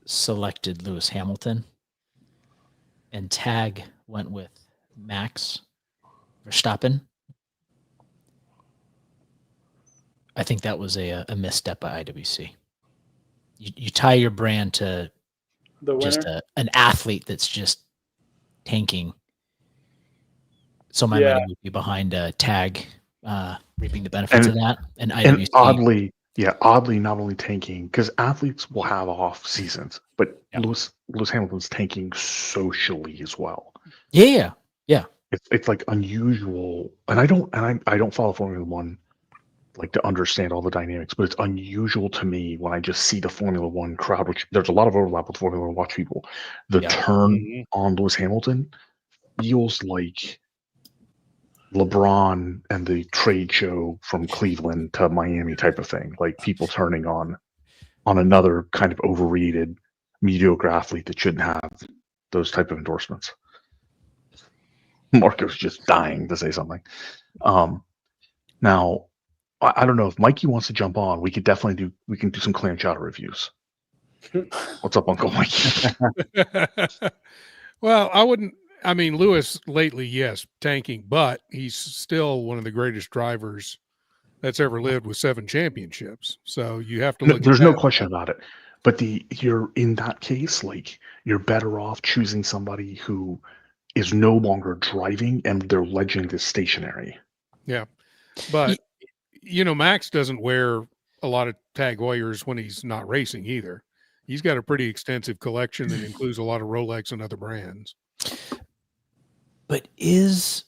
selected Lewis Hamilton and Tag went with Max Verstappen, I think that was a misstep by IWC. You tie your brand to just an athlete that's just tanking. So my money would be behind Tag reaping the benefits of that. And IWC. And oddly, not only tanking, because athletes will have off seasons, but Lewis Hamilton's tanking socially as well. Yeah. It's like unusual, and I don't follow Formula One like to understand all the dynamics, but it's unusual to me when I just see the Formula One crowd, which there's a lot of overlap with Formula One watch people. The turn on Lewis Hamilton feels like LeBron and the trade show from Cleveland to Miami type of thing, like people turning on another kind of overrated, mediocre athlete that shouldn't have those type of endorsements. Marco's just dying to say something. Now, I don't know if Mikey wants to jump on. We can do some clam chowder reviews. What's up, Uncle Mikey? Well, Lewis lately, yes, tanking, but he's still one of the greatest drivers that's ever lived with 7 championships. So you have to look. There's no question about it. But you're in that case, like you're better off choosing somebody who is no longer driving and their legend is stationary. Yeah, but Max doesn't wear a lot of Tag Heuers when he's not racing either. He's got a pretty extensive collection that includes a lot of Rolex and other brands. But is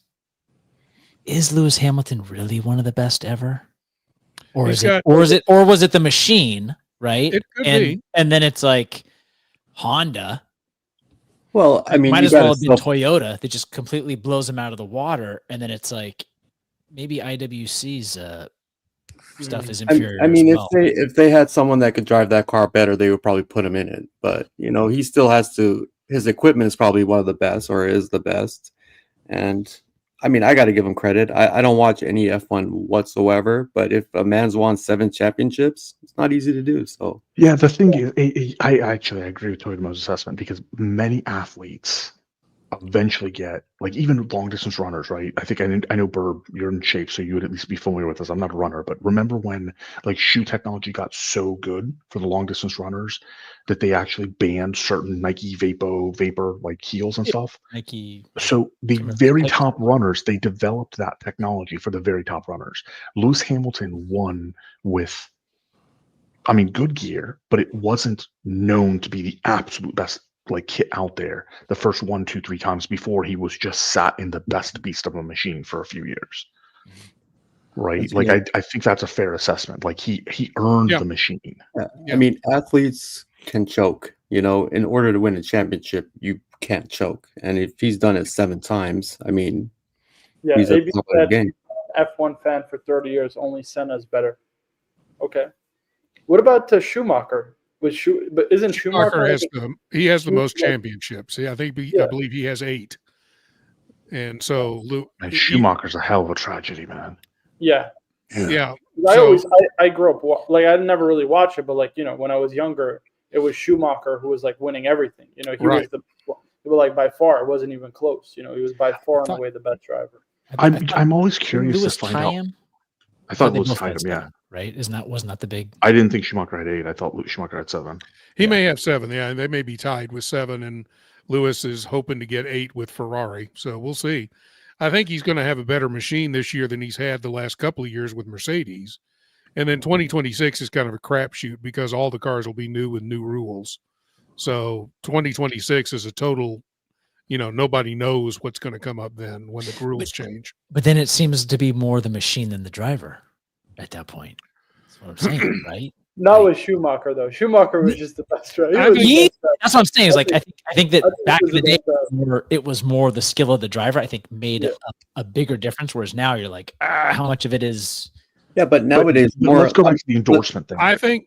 Lewis Hamilton really one of the best ever? Or was it the machine, right? It could be. And then it's like Honda. Well, I mean, might as well have been Toyota that just completely blows him out of the water, and then it's like maybe IWC's stuff is inferior. If they had someone that could drive that car better, they would probably put him in it. But he still has to. His equipment is probably one of the best, or is the best. And I got to give him credit. I don't watch any F1 whatsoever, but if a man's won 7 championships, it's not easy to do. So yeah, the thing is, I agree with Toyota's assessment because many athletes eventually get, like, even long distance runners, right? I think I know Burb, you're in shape, so you would at least be familiar with this. I'm not a runner, but remember when like shoe technology got so good for the long distance runners that they actually banned certain Nike Vapor like heels and stuff. Nike. So the very top runners, they developed that technology for the very top runners. Lewis Hamilton won with, good gear, but it wasn't known to be the absolute best like kit out there the first 1, 2, 3 times before he was just sat in the best beast of a machine for a few years. Right. That's like I think that's a fair assessment. Like he earned the machine. Yeah. Athletes can choke, in order to win a championship, you can't choke. And if he's done it 7 times, he's a top of the game. F1 fan for 30 years, only Senna's better. Okay. What about Schumacher? But isn't Schumacher has the most championships? Yeah, I believe he has 8. And so Schumacher's a hell of a tragedy, man. Yeah. I grew up like I never really watched it, but when I was younger, it was Schumacher who was like winning everything. He was like by far, it wasn't even close. He was by far and away the best driver. I'm always curious to find out. I thought Lewis tied him. Yeah. right? Wasn't that the big? I didn't think Schumacher had 8. I thought Schumacher had 7. He may have 7. Yeah, they may be tied with 7, and Lewis is hoping to get 8 with Ferrari. So we'll see. I think he's going to have a better machine this year than he's had the last couple of years with Mercedes. And then 2026 is kind of a crapshoot because all the cars will be new with new rules. So 2026 is a total, nobody knows what's going to come up then when the rules change. But then it seems to be more the machine than the driver at that point. That's what I'm saying, right? Not with Schumacher though. Schumacher was just the best driver. That's what I'm saying. Is like I think that back in the day, it was more the skill of the driver. I think made a bigger difference. Whereas now you're like, how much of it is? Yeah, but nowadays more. Let's go back to the endorsement thing.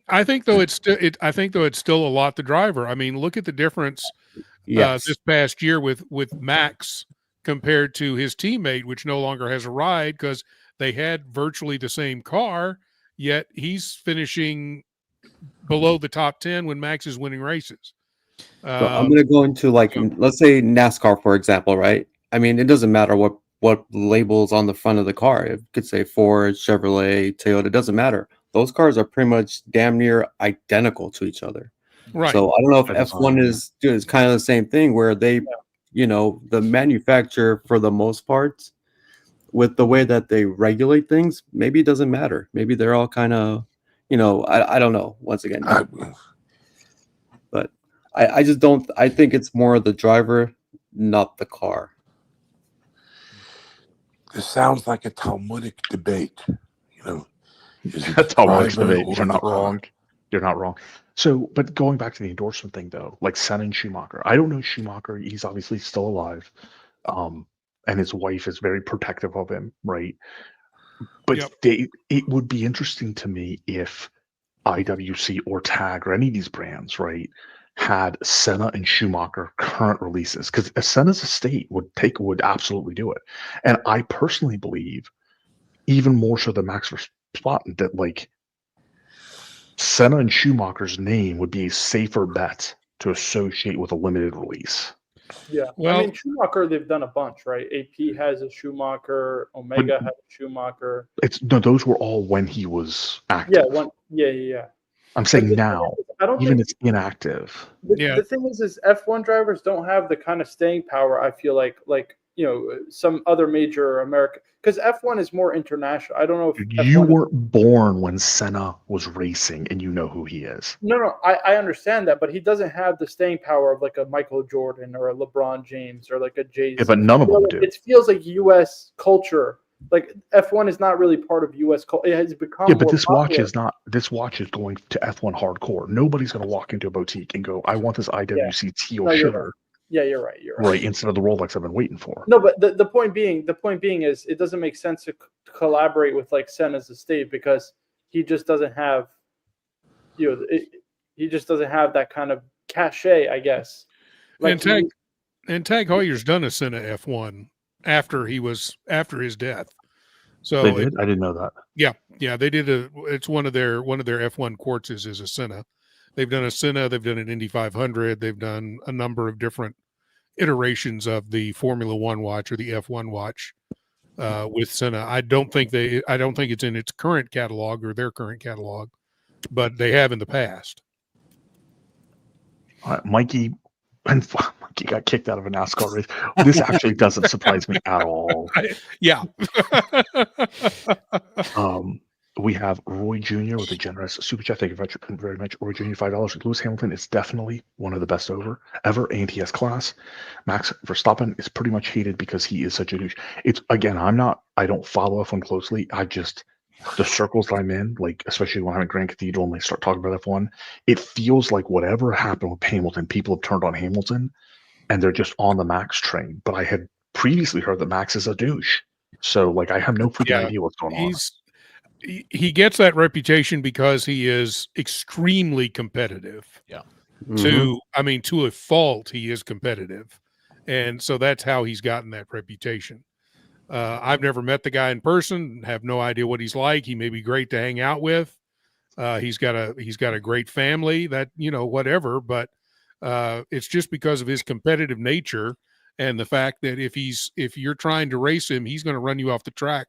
I think though it's still a lot the driver. I mean, look at the difference this past year with Max compared to his teammate, which no longer has a ride because they had virtually the same car. Yet he's finishing below the top 10 when Max is winning races. So I'm going to go into let's say NASCAR, for example, right? I mean, it doesn't matter what labels on the front of the car. It could say Ford, Chevrolet, Toyota. It doesn't matter. Those cars are pretty much damn near identical to each other. Right. So I don't know if F1 is kind of the same thing where they, the manufacturer for the most part, with the way that they regulate things, maybe it doesn't matter. Maybe they're all kind of, I don't know. Once again, but I just don't. I think it's more the driver, not the car. This sounds like a Talmudic debate. A Talmudic debate. You're not wrong. You're not wrong. So, but going back to the endorsement thing, though, like Senna and Schumacher, I don't know Schumacher. He's obviously still alive. And his wife is very protective of him, right? But it would be interesting to me if IWC or TAG or any of these brands, right, had Senna and Schumacher current releases, because Senna's estate would absolutely do it. And I personally believe, even more so than Max Verstappen, that like Senna and Schumacher's name would be a safer bet to associate with a limited release. Yeah, well, I mean Schumacher, they've done a bunch, right? AP has a Schumacher, Omega has a Schumacher. Those were all when he was active. Yeah. I'm saying now, even it's inactive. The thing is F1 drivers don't have the kind of staying power. I feel like some other major American, because F1 is more international. I don't know if you weren't born when Senna was racing, and you know who he is. No, I understand that, but he doesn't have the staying power of like a Michael Jordan or a LeBron James or like a Jay-Z. Yeah, but none of them do. It feels like U.S. culture. Like F1 is not really part of U.S. culture. It has become. Yeah, but this watch is not. This watch is going to F1 hardcore. Nobody's going to walk into a boutique and go, "I want this IWC teal sugar." Yeah, you're right. Right, instead of the Rolex I've been waiting for. No, but the point being is it doesn't make sense to collaborate with like Senna's estate because he just doesn't have, he just doesn't have that kind of cachet, I guess. Like and Tag Heuer's done a Senna F1 after his death. So they did. I didn't know that. Yeah, they did it's one of their F1 quartzes is a Senna. They've done a Senna, they've done an Indy 500, they've done a number of different iterations of the Formula One watch or the F1 watch with Senna. I don't think it's in its current catalog or their current catalog, but they have in the past. Mikey got kicked out of a NASCAR race. This actually doesn't surprise me at all. Yeah. We have Roy Jr. with a generous super chat. Thank you very much. Roy Jr. $5. Lewis Hamilton is definitely one of the best ever, and he has class. Max Verstappen is pretty much hated because he is such a douche. It's again, I don't follow F1 closely. The circles that I'm in, like especially when I'm at Grand Cathedral and they start talking about F1, it feels like whatever happened with Hamilton, people have turned on Hamilton and they're just on the Max train. But I had previously heard that Max is a douche. So like I have no freaking idea what's going on. He gets that reputation because he is extremely competitive. Yeah. To a fault, he is competitive. And so that's how he's gotten that reputation. I've never met the guy in person, have no idea what he's like. He may be great to hang out with. He's got a great family that, whatever, but it's just because of his competitive nature and the fact that if you're trying to race him, he's going to run you off the track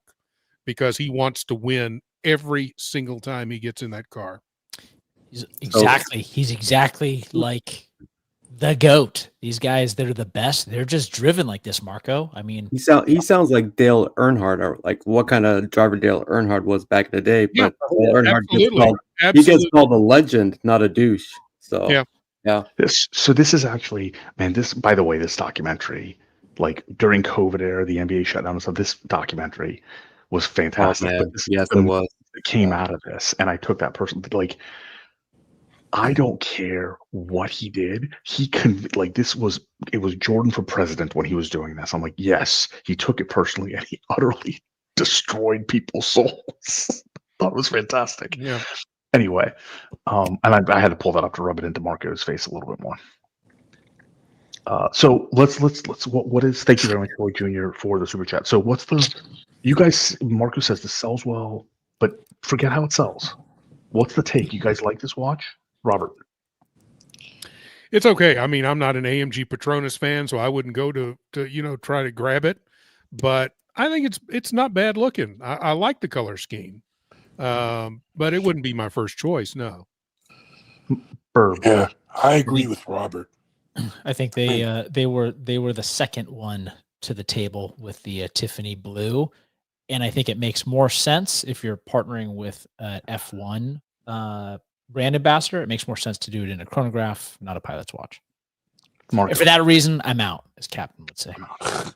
because he wants to win every single time he gets in that car. He's exactly like the GOAT. These guys that are the best, they're just driven like this, Marco. I mean, he sounds like Dale Earnhardt, or like what kind of driver Dale Earnhardt was back in the day. But Dale Earnhardt gets called a legend, not a douche. So yeah. This is actually, man, by the way, this documentary, like during COVID era, the NBA shutdown and stuff, this documentary was fantastic. Oh, but this yes, it was. It came out of this, and I took that person, like, I don't care what he did. It was Jordan for president when he was doing this. I'm like, yes, he took it personally, and he utterly destroyed people's souls. Thought it was fantastic. Yeah. Anyway, and I had to pull that up to rub it into Marco's face a little bit more. So let's what is, thank you very much, Roy Jr. for the super chat. So what's you guys, Marco says this sells well, but forget how it sells. What's the take? You guys like this watch? Robert? It's okay. I mean, I'm not an AMG PETRONAS fan, so I wouldn't go to try to grab it, but I think it's not bad looking. I like the color scheme, but it wouldn't be my first choice. No. Yeah, I agree with Robert. I think they were the second one to the table with the Tiffany blue, and I think it makes more sense if you're partnering with F1 brand ambassador. It makes more sense to do it in a chronograph, not a pilot's watch. And for that reason, I'm out, as Captain would say.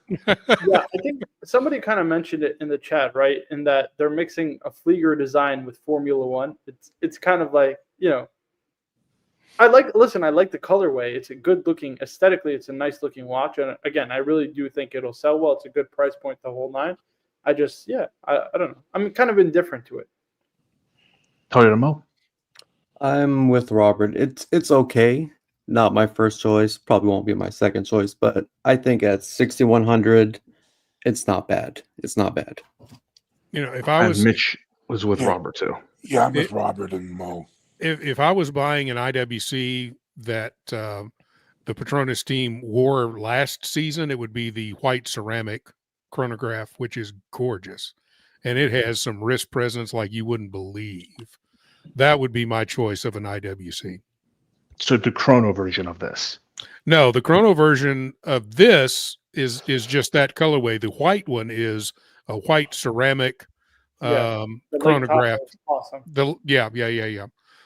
Yeah, I think somebody kind of mentioned it in the chat, right? In that they're mixing a Flieger design with Formula One. It's kind of like, I like the colorway. It's a good looking, aesthetically, it's a nice looking watch. And again, I really do think it'll sell well. It's a good price point, the whole nine. I just, I don't know. I'm kind of indifferent to it. Toyotomo? I'm with Robert. It's okay. Not my first choice. Probably won't be my second choice, but I think at 6,100, it's not bad. It's not bad. If I was, Mitch was with Robert too. Yeah, I'm with Robert and Mo. If I was buying an IWC that the PETRONAS team wore last season, it would be the white ceramic chronograph, which is gorgeous, and it has some wrist presence like you wouldn't believe. That would be my choice of an IWC. So the chrono version of this? No, the chrono version of this is just that colorway. The white one is a white ceramic chronograph. Awesome. Yeah.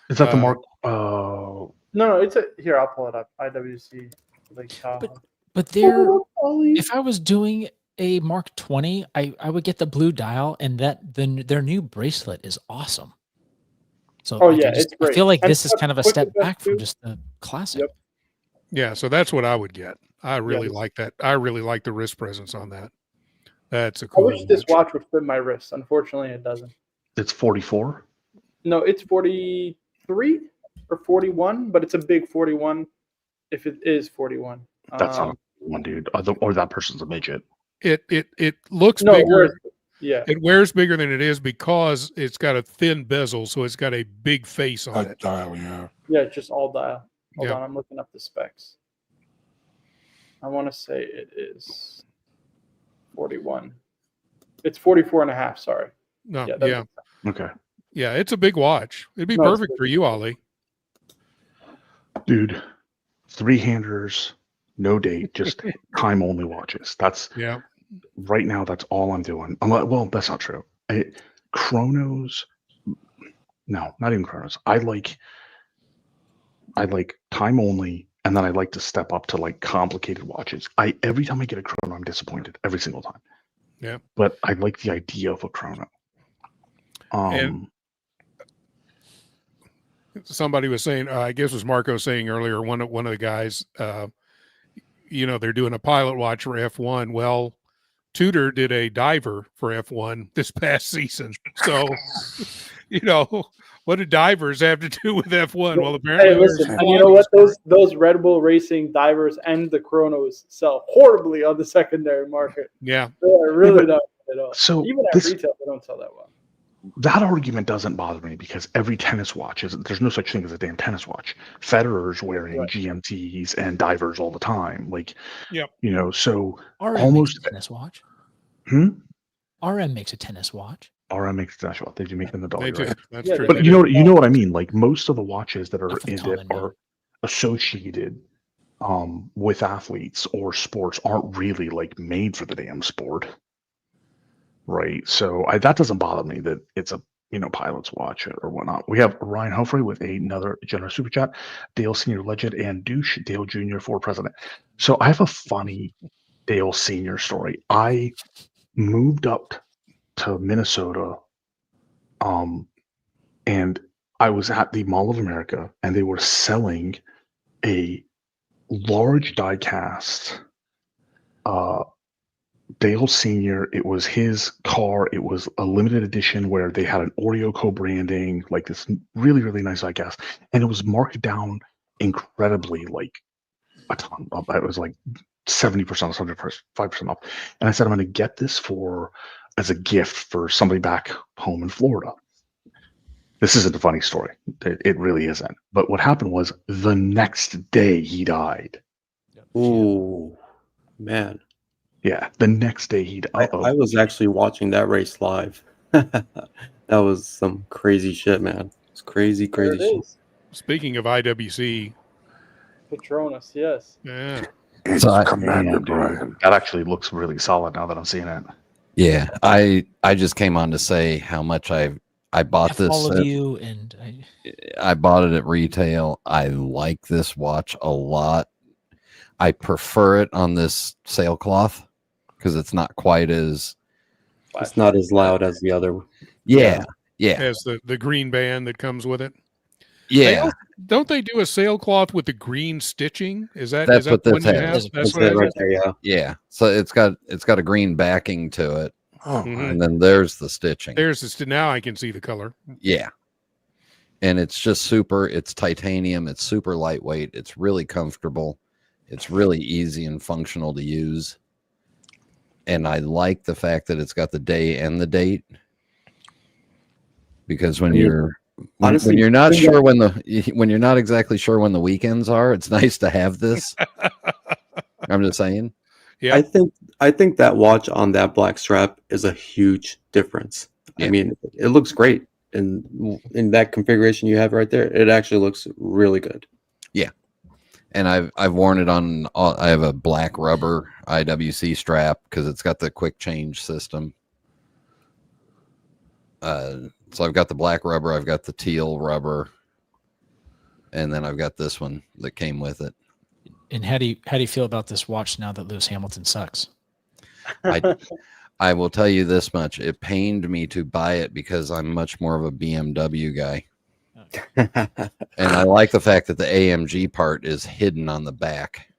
Is that the Mark? No, it's here. I'll pull it up. IWC Lake Tahoe. But if I was doing a Mark 20, I would get the blue dial, and their new bracelet is awesome. So it's great. I feel like this is kind of a step back from just the classic. Yep. Yeah, so that's what I would get. I really like that. I really like the wrist presence on that. That's a cool. I wish this watch would fit my wrist. Unfortunately, it doesn't. It's 44? No, it's 43 or 41, but it's a big 41 if it is 41. That's not one, dude. Or that person's a midget. It looks bigger. It wears bigger than it is because it's got a thin bezel, so it's got a big face on it. Dial, yeah. Yeah, it's just all dial. Hold on, I'm looking up the specs. I want to say it is 41. It's 44 and a half, sorry. No, Okay. Yeah, it's a big watch. It'd be perfect for you, Ollie. Dude, 3-handers, no date, just time only watches. That's right now, that's all I'm doing. Well, that's not true. Chronos, no, not even chronos. I like time only, and then I like to step up to like complicated watches. Every time I get a chrono, I'm disappointed every single time. Yeah. But I like the idea of a chrono. And somebody was saying, I guess it was Marco saying earlier, one of the guys, they're doing a pilot watch for F1. Well, Tudor did a diver for F1 this past season. So, what do divers have to do with F1? Well, apparently, hey, listen, and you know what? Those Red Bull Racing divers and the chronos sell horribly on the secondary market. Yeah, they're really not at all. So even at retail, they don't sell that well. That argument doesn't bother me because every tennis watch there's no such thing as a damn tennis watch. Federer's wearing GMTs and divers all the time. So RM almost makes a tennis watch. RM makes a tennis watch. RM makes International. They do make the They medallion, do. right? That's Yeah, true. But They you do. know what I mean. Like most of the watches that are Nothing in it common, no. are associated with athletes or sports aren't really like made for the damn sport, right? So that doesn't bother me that it's a pilot's watch or whatnot. We have Ryan Humphrey with another generous super chat. Dale Senior Legend and douche. Dale Junior for president. So I have a funny Dale Senior story. I moved up to Minnesota, and I was at the Mall of America, and they were selling a large die cast Dale Senior. It was his car. It was a limited edition where they had an Oreo co-branding, like this really, really nice die cast, and it was marked down incredibly, like a ton. It was like 70%, 105% off. And I said, I'm going to get this as a gift for somebody back home in Florida. This isn't a funny story. It really isn't. But what happened was the next day he died. Ooh, man. Yeah, the next day he died. I was actually watching that race live. That was some crazy shit, man. It's crazy There it shit. is. Speaking of IWC, PETRONAS, yes. yeah. It's So Commander Damn, dude. Brian. That actually looks really solid now that I'm seeing it. Yeah, I just came on to say how much I bought F this. all of you, and I bought it at retail. I like this watch a lot. I prefer it on this sailcloth because it's not quite as It's not as loud as the other. yeah. Has the green band that comes with it. Yeah. Don't they do a sailcloth with the green stitching? Is that That's what the this one you has. have? That's what it it right has? there, yeah. Yeah. So it's got a green backing to it. Oh, Mhm. And then there's the stitching. There's this. Now I can see the color. Yeah. And it's just it's titanium. It's super lightweight. It's really comfortable. It's really easy and functional to use. And I like the fact that it's got the day and the date. Because when you're not sure when you're not exactly sure when the weekends are, it's nice to have this. I'm just saying. Yeah. I think that watch on that black strap is a huge difference. Yeah. I mean, it looks great. And in that configuration you have right there, it actually looks really good. Yeah. And I've worn it on I have a black rubber IWC strap because it's got the quick change system. So I've got the black rubber, I've got the teal rubber, and then I've got this one that came with it. And how do you feel about this watch now that Lewis Hamilton sucks? I will tell you this much. It pained me to buy it because I'm much more of a BMW guy. And I like the fact that the AMG part is hidden on the back.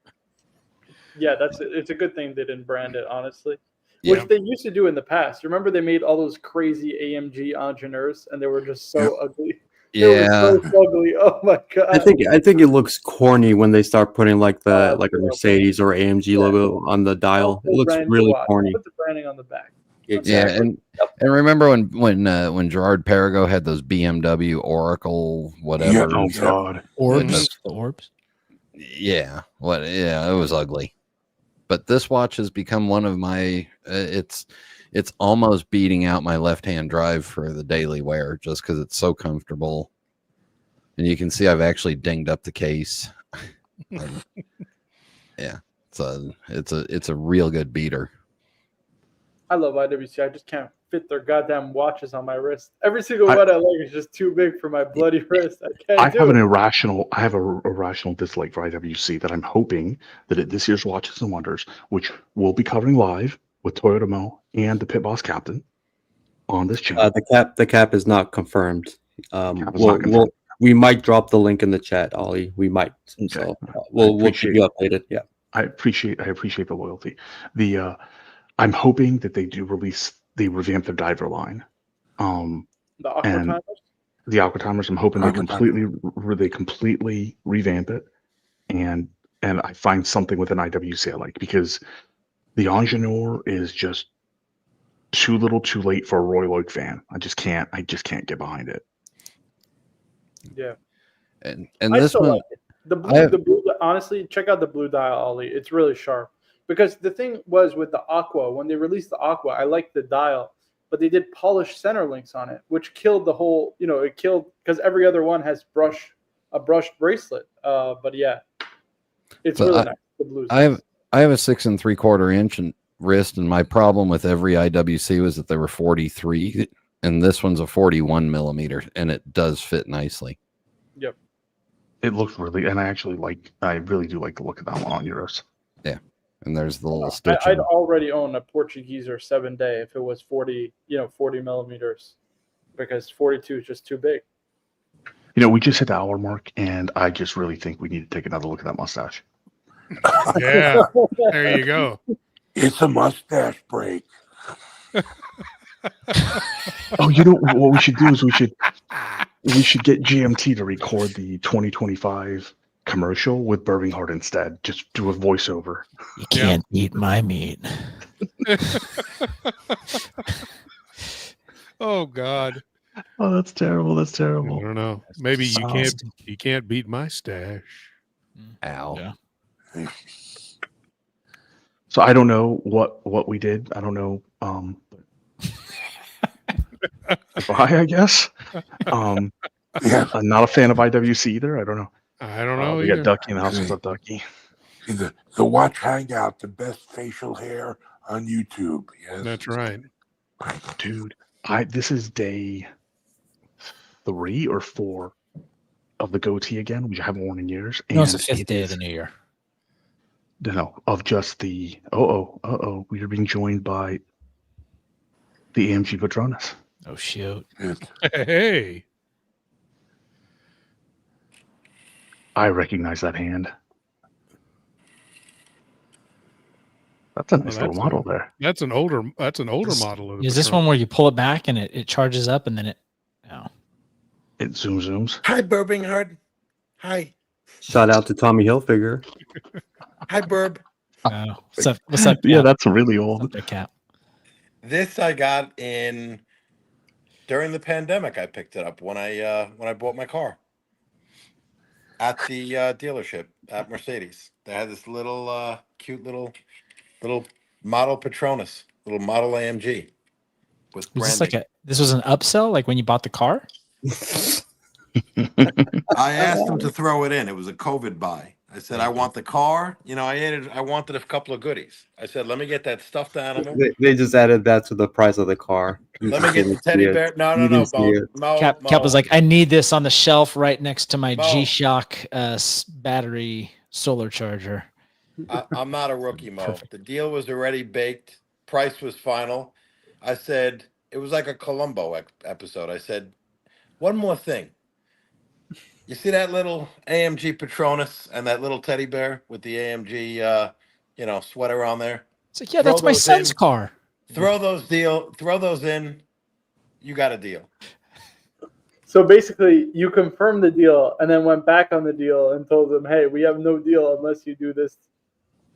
Yeah, it's a good thing they didn't brand it, honestly. Yeah. Which they used to do in the past. Remember they made all those crazy AMG engineers and they were just so ugly. They were so ugly. Oh my god. I think it looks corny when they start putting like a Mercedes or AMG logo on the dial. It looks really corny. Put the branding on the back. Exactly. Yeah, and remember when Gerard Perigo had those BMW Oracle whatever? Yeah, Oh God. Orbs, the orbs. Yeah, it was ugly. But this watch has become one of my. It's almost beating out my left-hand drive for the daily wear, just because it's so comfortable. And you can see I've actually dinged up the case. Yeah, it's a real good beater. I love IWC. I just can't fit their goddamn watches on my wrist. Every single one I like is just too big for my bloody wrist. I have an irrational dislike for IWC that I'm hoping that at this year's Watches and Wonders, which we'll be covering live with Toyota Mo and the Pit Boss Captain on this channel. The cap is not confirmed. We might drop the link in the chat, Ollie. We might. Okay. So we'll keep you updated. Yeah. I appreciate the loyalty. I'm hoping that they revamp their diver line. The Aquatimers? The Aquatimers, I'm hoping they completely revamp it and I find something within IWC I like, because the Ingenieur is just too little too late for a Roy Lloyd fan. I just can't get behind it. Yeah. And this one, like it. The blue, honestly, check out the blue dial, Ollie. It's really sharp. Because the thing was with the Aqua, when they released the Aqua, I liked the dial, but they did polished center links on it, which killed the whole, it killed because every other one has a brushed bracelet. But yeah, it's But really nice. The blues. I have a 6 3/4 inch wrist, and my problem with every IWC was that they were 43, and this one's a 41 millimeter, and it does fit nicely. Yep. It looks really, and I really do like the look of that one on yours. Yeah, and there's the little stitching. I'd already own a Portuguese or 7-day if it was 40 millimeters, because 42 is just too big. We just hit the hour mark, and I just really think we need to take another look at that mustache. Yeah, there you go. It's a mustache break. Oh, what we should do is we should get GMT to record the 2025 commercial with Birminghard instead. Just do a voiceover. You can't eat my meat. Oh God. Oh, that's terrible. That's I terrible. don't know. Maybe you can't beat my stash. Ow. Yeah. So I don't know what we did. I don't know. Why, I guess. Yeah. I'm not a fan of IWC either. I don't know. I don't know. We got Ducky in the house. What's up, Ducky? The Watch Hangout, the best facial hair on YouTube. Yes. That's right. Dude, this is day 3 or 4 of the goatee again, which I haven't worn in years. No, it's the 5th day of the new year. No, of just the we are being joined by the AMG PETRONAS. Oh shoot! Hey, I recognize that hand. That's a nice little model there. That's an older model of the Is this one where you pull it back and it charges up and then it? No. It zooms. Hi, Birminghard. Hi. Shout out to Tommy Hilfiger. Hi, Burb. What's up? What's up? Yeah, Cap? that's really old. What's up, Cap? This I got during the pandemic. I picked it up when I bought my car at the dealership at Mercedes. They had this little cute little model Petronas, little model AMG with Was branding. this was an upsell, like when you bought the car? I asked them to throw it in. It was a COVID buy. I said, I want the car. I wanted a couple of goodies. I said, let me get that stuffed animal. They just added that to the price of the car. Let me get the teddy bear. No, Mo, Cap was like, I need this on the shelf right next to my Mo. G-Shock battery solar charger. I'm not a rookie, Mo. Perfect. The deal was already baked. Price was final. I said, it was like a Columbo episode. I said, one more thing. You see that little AMG Petronas and that little teddy bear with the AMG, sweater on there? It's like, yeah, that's my son's car. Throw those in. You got a deal. So basically, you confirmed the deal and then went back on the deal and told them, hey, we have no deal unless you do this.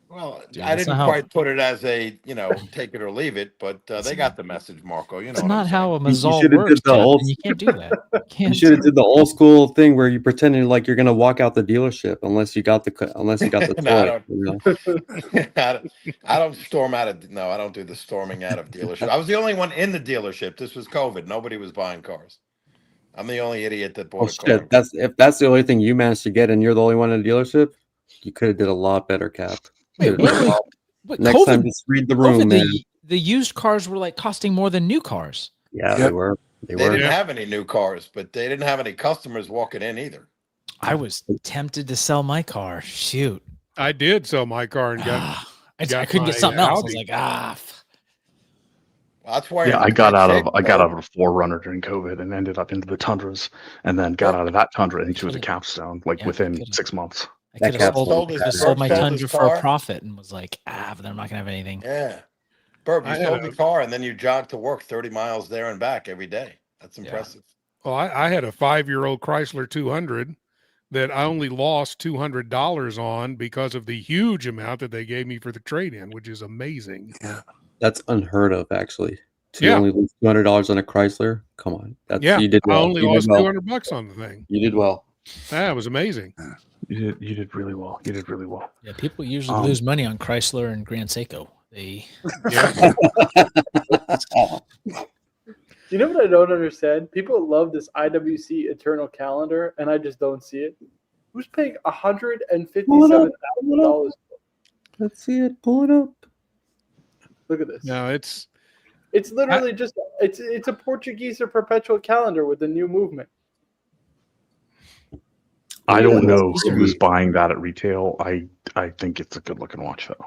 Well, Dude, I didn't not quite put it as a, take it or leave it, but they got the message, Marco. It's not how a You Mazzal should've works. did the old- You can't do that. You should have did the old school thing where you pretended like you're gonna walk out the dealership unless you got the toy. I don't storm out of. No, I don't do the storming out of dealership. I was the only one in the dealership. This was COVID. Nobody was buying cars. I'm the only idiot that bought a car. Shit, if that's the only thing you managed to get and you're the only one in the dealership, you could have did a lot better, Cap. Wait, Next time, just read the room, man. The used cars were like costing more than new cars. Yeah, Yep. they were. They didn't have any new cars, but they didn't have any customers walking in either. I was tempted to sell my car. Shoot. I did sell my car and got. I got couldn't get my something else. I was Audi. like, Well, that's why. Yeah, I got out of a 4Runner during COVID and ended up into the Tundras, and then got out of that Tundra into the Capstone within 6 months. I could have sold my sold Tundra his for a car. profit and was like, but they're not gonna have anything. Yeah, Burb, you I sold had the car and then you jogged to work 30 miles there and back every day. That's Yeah. impressive. Well, I had a 5-year-old Chrysler 200 that I only lost $200 on because of the huge amount that they gave me for the trade-in, which is amazing. Yeah. That's unheard of, actually. Yeah. Only lose $200 on a Chrysler. Come on, Yeah, you did well. I only You did lost well. $200 on the thing. You did well. That was amazing. You did really well. You did really well. Yeah, people usually lose money on Chrysler and Grand Seiko. They You know what I don't understand? People love this IWC Eternal Calendar, and I just don't see it. Who's paying $157,000? Let's see it. Pull it up. Look at this. No, it's literally just it's a Portuguese or perpetual calendar with a new movement. I don't know who's buying that at retail. I think it's a good looking watch though.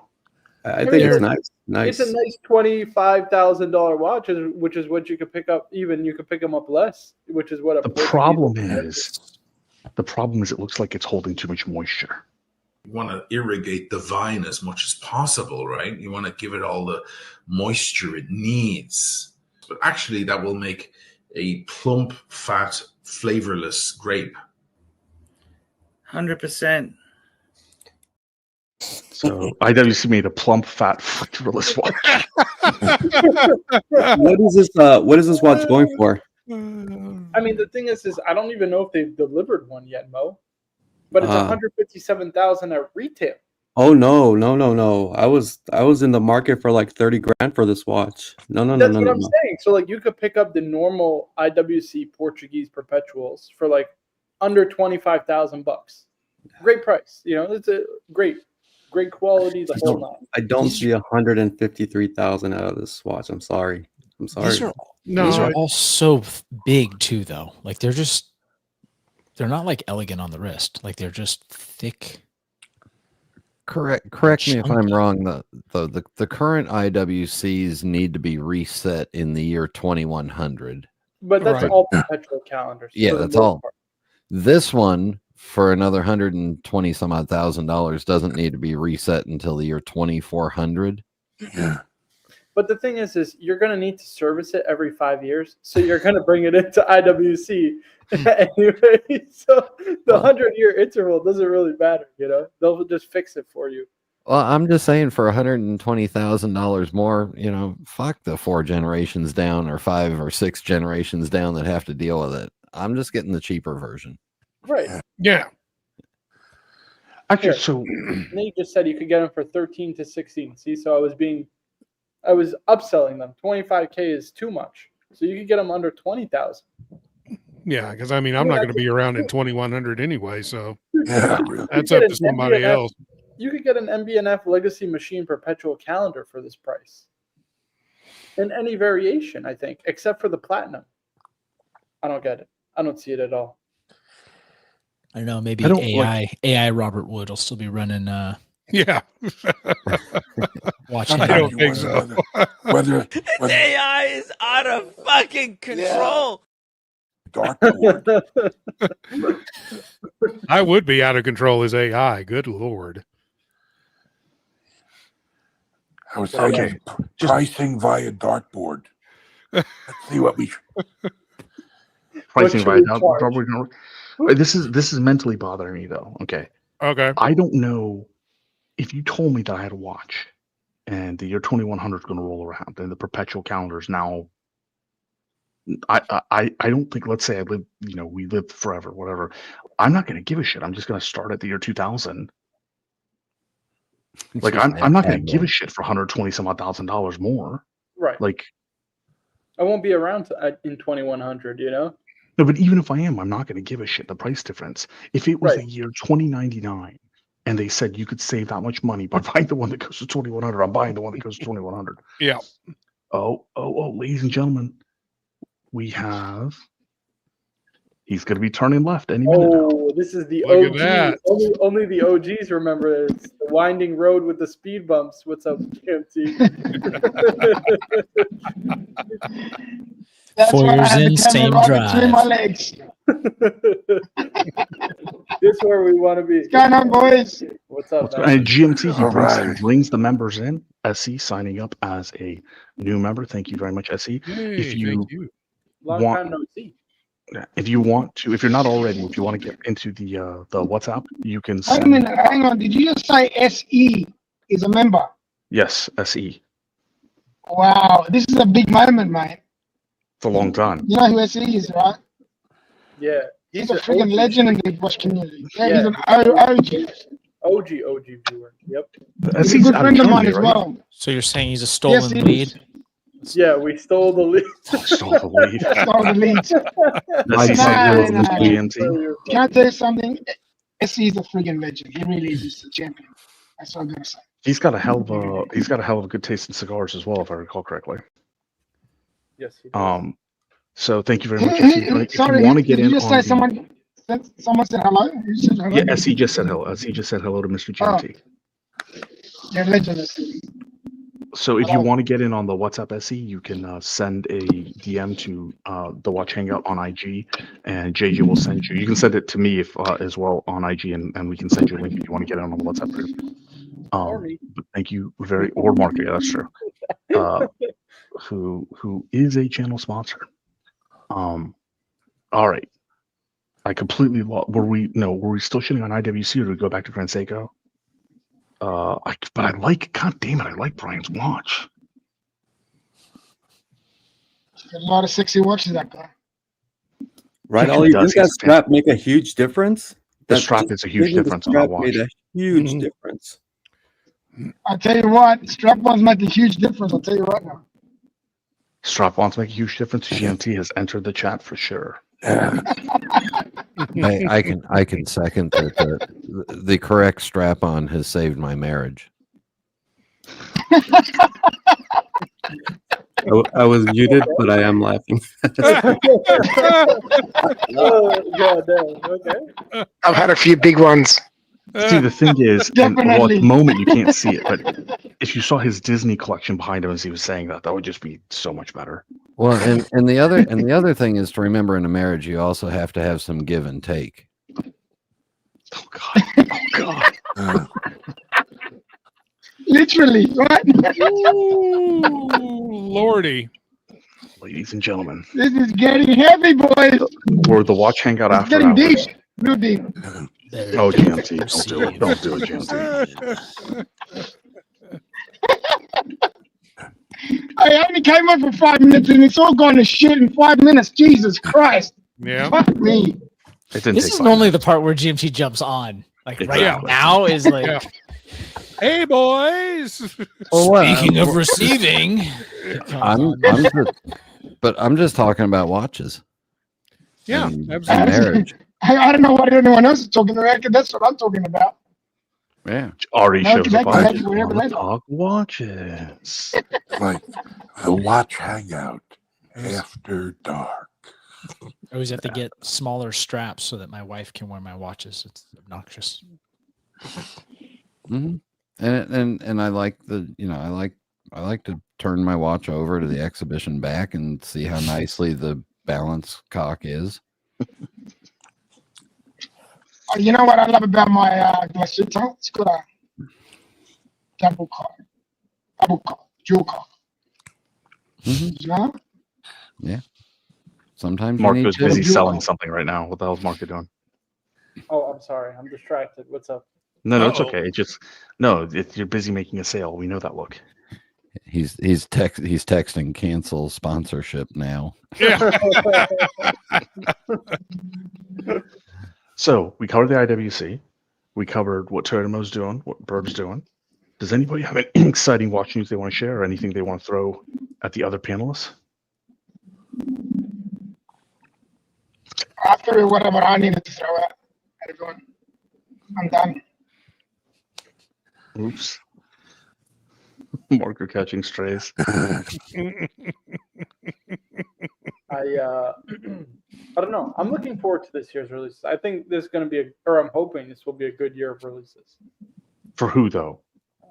I think it's nice. It's a nice $25,000 watch, which is what you could pick up. Even you could pick them up less, which is what the problem is. The problem is it looks like it's holding too much moisture. You want to irrigate the vine as much as possible, right? You want to give it all the moisture it needs. But actually, that will make a plump, fat, flavorless grape. 100%. So IWC made a plump, fat, flavorless watch. What is this watch going for? I mean, the thing is I don't even know if they've delivered one yet, Mo. But it's $157,000 at retail. Oh no. I was in the market for like 30 grand for this watch. No. That's what I'm saying. So like you could pick up the normal IWC Portuguese perpetuals for like under $25,000. Great price. You know, it's a great quality, the whole nine. I don't see 153,000 out of this watch. I'm sorry. These are all so big too, though. Like they're not like elegant on the wrist. Like they're just thick. Correct me if I'm wrong. The current IWCs need to be reset in the year 2100. But that's all perpetual calendars. Yeah, that's all. Part. This one for another $120 some odd $1,000 doesn't need to be reset until the year 2400. Yeah. But the thing is you're going to need to service it every 5 years. So you're going to bring it into IWC anyway. So the 100-year interval doesn't really matter, you know? They'll just fix it for you. Well, I'm just saying for $120,000 more, you know, fuck the 4 generations down or 5 or 6 generations down that have to deal with it. I'm just getting the cheaper version. Right. Yeah. Actually, so Nate just said you could get them for 13 to 16. See, so I was upselling them. 25K is too much. So you could get them under 20,000. Yeah, because I mean, I'm not going to be around in 2100 anyway, so Yeah, that's up to somebody else. You could get an MB&F Legacy Machine perpetual calendar for this price. In any variation, I think, except for the platinum. I don't get it. I don't see it at all. I don't know. Maybe AI Robert Wood will still be running. Yeah. Watch Hangout. I don't think so. Whether AI is out of fucking control. Dartboard. I would be out of control as AI. Good Lord. I was saying pricing via dartboard. Let's see what we pricing via dartboard. This is mentally bothering me though. Okay. I don't know if you told me that I had a watch and the year 2100 is going to roll around and the perpetual calendar is now. I don't think. Let's say I live. You know, we live forever. Whatever. I'm not going to give a shit. I'm just going to start at the year 2000. Like I'm not going to give a shit for $120 some odd $1,000 more. Right. Like I won't be around in 2100. You know. No, but even if I am, I'm not going to give a shit the price difference. If it was the year 2099 and they said you could save that much money by buying the one that goes to 2100, I'm buying the one that goes to 2100. Yeah. Oh, ladies and gentlemen, we have. He's going to be turning left any minute now. This is the Look OG. at that. Only the OGs remember it. It's the winding road with the speed bumps. What's up, GMT? 4 years in, same drive. My legs. This is where we want to be. What's going on, boys? What's up, man? And GMT, he brings the members in. SE signing up as a new member. Thank you very much, SE. Hey, if you Long time no see. If you want to, if you're not already, if you want to get into the WhatsApp, you can. Hang on. Did you just say SE is a member? Yes, SE. Wow, this is a big moment, mate. It's a long time. You know who SE is, right? Yeah. He's a freaking legend in the watch community. Yeah, he's an OG. OG viewer. Yep. He's a good friend of mine as well. So you're saying he's a stolen lead? Yeah, we stole the lead. Stole the lead. Stole the lead. SE said hello to Mr. GMT. Can I tell you something? SE is a friggin' legend. He really is just a champion. That's what I'm gonna say. He's got a hell of a good taste in cigars as well, if I recall correctly. Yes, he does. So thank you very much. If you want to get in, someone said hello. You said hello? Yeah, SE just said hello. SE just said hello to Mr. GMT. You're a legend, SE. So if you want to get in on the WhatsApp SE, you can send a DM to the Watch Hangout on IG, and JJ will send you. You can send it to me if as well on IG, and we can send you a link if you want to get in on the WhatsApp group. But thank you or Mark, yeah, that's true. Who is a channel sponsor. All right. I completely lost. Were we still shitting on IWC, or did we go back to Grand Seiko? But I like, god damn it, I like Brian's watch. A lot of sexy watches out there. Right, Ollie, does that strap make a huge difference? The strap is a huge difference on that watch. Made a huge difference. I'll tell you what, strap-ons make a huge difference. I'll tell you right now. Strap-ons make a huge difference. GMT has entered the chat for sure. Hey, I can second that the correct strap-on has saved my marriage. I was muted, but I am laughing. Oh, God damn. Okay. I've had a few big ones. See, the thing is, at the moment you can't see it, but if you saw his Disney collection behind him as he was saying that, that would just be so much better. Well, and the other thing is to remember in a marriage, you also have to have some give and take. Oh God! Oh God! Literally, right? Ooh, Lordy. Ladies and gentlemen, This is getting heavy, boys. we're the Watch Hangout It's after getting hours. deep. Real deep. Oh, GMT, don't do it. Don't do it, GMT. I only came up for 5 minutes and it's all gone to shit in 5 minutes. Jesus Christ. Yeah. Fuck me. It didn't This take is 5 normally minutes. the part where GMT jumps on. Like right Exactly. now is like. Yeah. Hey, boys. Speaking of receiving, I'm just talking about watches. Yeah, and absolutely. marriage. I don't know what anyone else is talking about. That's what I'm talking about. Yeah. Ari No, shows up on that's whatever that is. Talk Watches. Like the Watch Hangout after dark. I always have to get smaller straps so that my wife can wear my watches. It's obnoxious. Mm-hmm. And I like I like to turn my watch over to the exhibition back and see how nicely the balance cock is. You know what I love about my Glacito? It's got a double dual car. Mm-hmm. You know? Yeah. Sometimes you Mark need is to. busy selling something right now. What the hell's Mark doing? Oh, I'm sorry. I'm distracted. What's up? No, it's okay. It just you're busy making a sale. We know that look. He's texting cancel sponsorship now. Yeah. So we covered the IWC. We covered what Termo's doing, what Burb's doing. Does anybody have any exciting watch news they want to share, or anything they want to throw at the other panelists? After whatever I needed to throw at everyone, I'm done. Oops. Marker catching strays. I don't know. I'm looking forward to this year's releases. I think this is going to be I'm hoping this will be a good year of releases. For who though?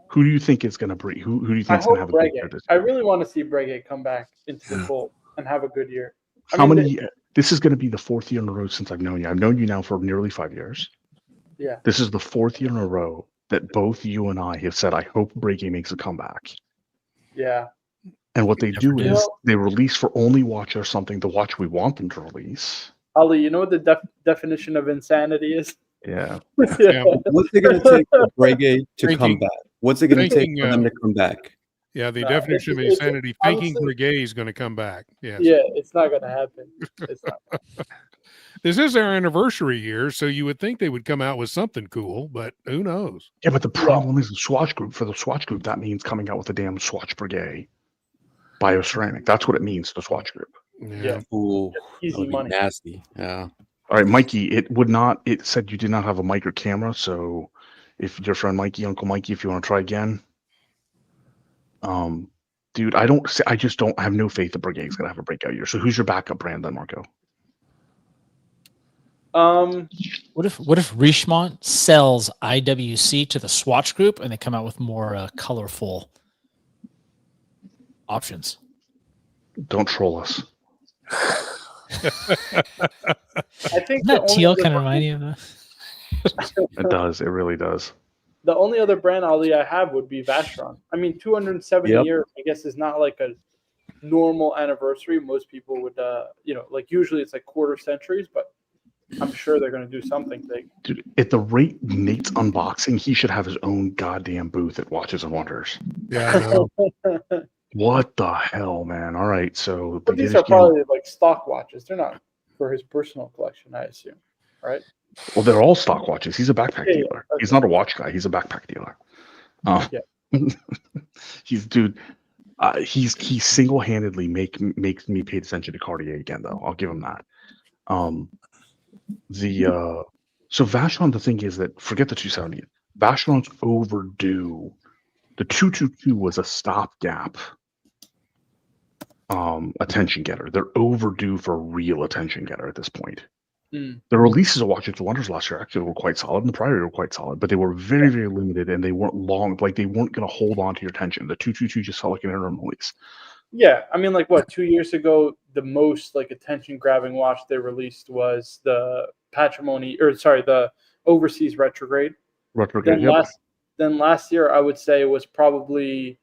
Who do you think is going to bring? Who do you think is going to have a good year? I really want to see Breguet come back into the fold and have a good year. This is going to be the 4th year in a row since I've known you. I've known you now for nearly 5 years. Yeah. This is the 4th year in a row that both you and I have said, I hope Breguet makes a comeback. Yeah. And what they do is they release for only watch or something, the watch we want them to release. Ali, you know what the definition of insanity is? Yeah. Yeah. What's it going to take for Breguet to come back? What's it going to take for them to come back? Yeah, the definition of insanity, thinking Breguet is going to come back. Yes. Yeah, it's not going to happen. It's not. This is our anniversary year, so you would think they would come out with something cool, but who knows? Yeah, but the problem is the Swatch Group. For the Swatch Group, that means coming out with a damn Swatch Breguet. bioceramic. That's what it means, the Swatch Group. Yeah. Ooh, Easy that would be money. nasty. Yeah. All right, Mikey, it said you did not have a mic or camera, so if your friend Mikey, Uncle Mikey, if you want to try again. Dude, I have no faith that Breguet's gonna have a breakout year. So who's your backup brand then, Marco? What if Richemont sells IWC to the Swatch Group and they come out with more colorful options? Don't troll us. I think Doesn't that teal kind of remind you of that? It does. It really does. The only other brand Ali I have would be Vacheron. I mean, 270 Yep. years, I guess, is not like a normal anniversary. Most people would, like usually it's like quarter centuries, but I'm sure they're going to do something big. Dude, at the rate Nate's unboxing, he should have his own goddamn booth at Watches and Wonders. Yeah. What the hell, man? All right, so But these are probably like stock watches. They're not for his personal collection, I assume, right? Well, they're all stock watches. He's a backpack Yeah, dealer. okay. He's not a watch guy. He's a backpack dealer. He single-handedly makes me pay attention to Cartier again, though. I'll give him that. So Vacheron, the thing is that forget the 270. Vacheron's overdue. The 222 was a stopgap attention getter. They're overdue for a real attention getter at this point. The releases of Watches and Wonders last year actually were quite solid, and the prior year were quite solid, but they were very, very limited, and they weren't long. Like they weren't going to hold on to your attention. The 222 just felt like an interim release. Yeah, I mean, like what, 2 years ago, the most like attention-grabbing watch they released was the the Overseas Retrograde. Then last year, I would say was probably,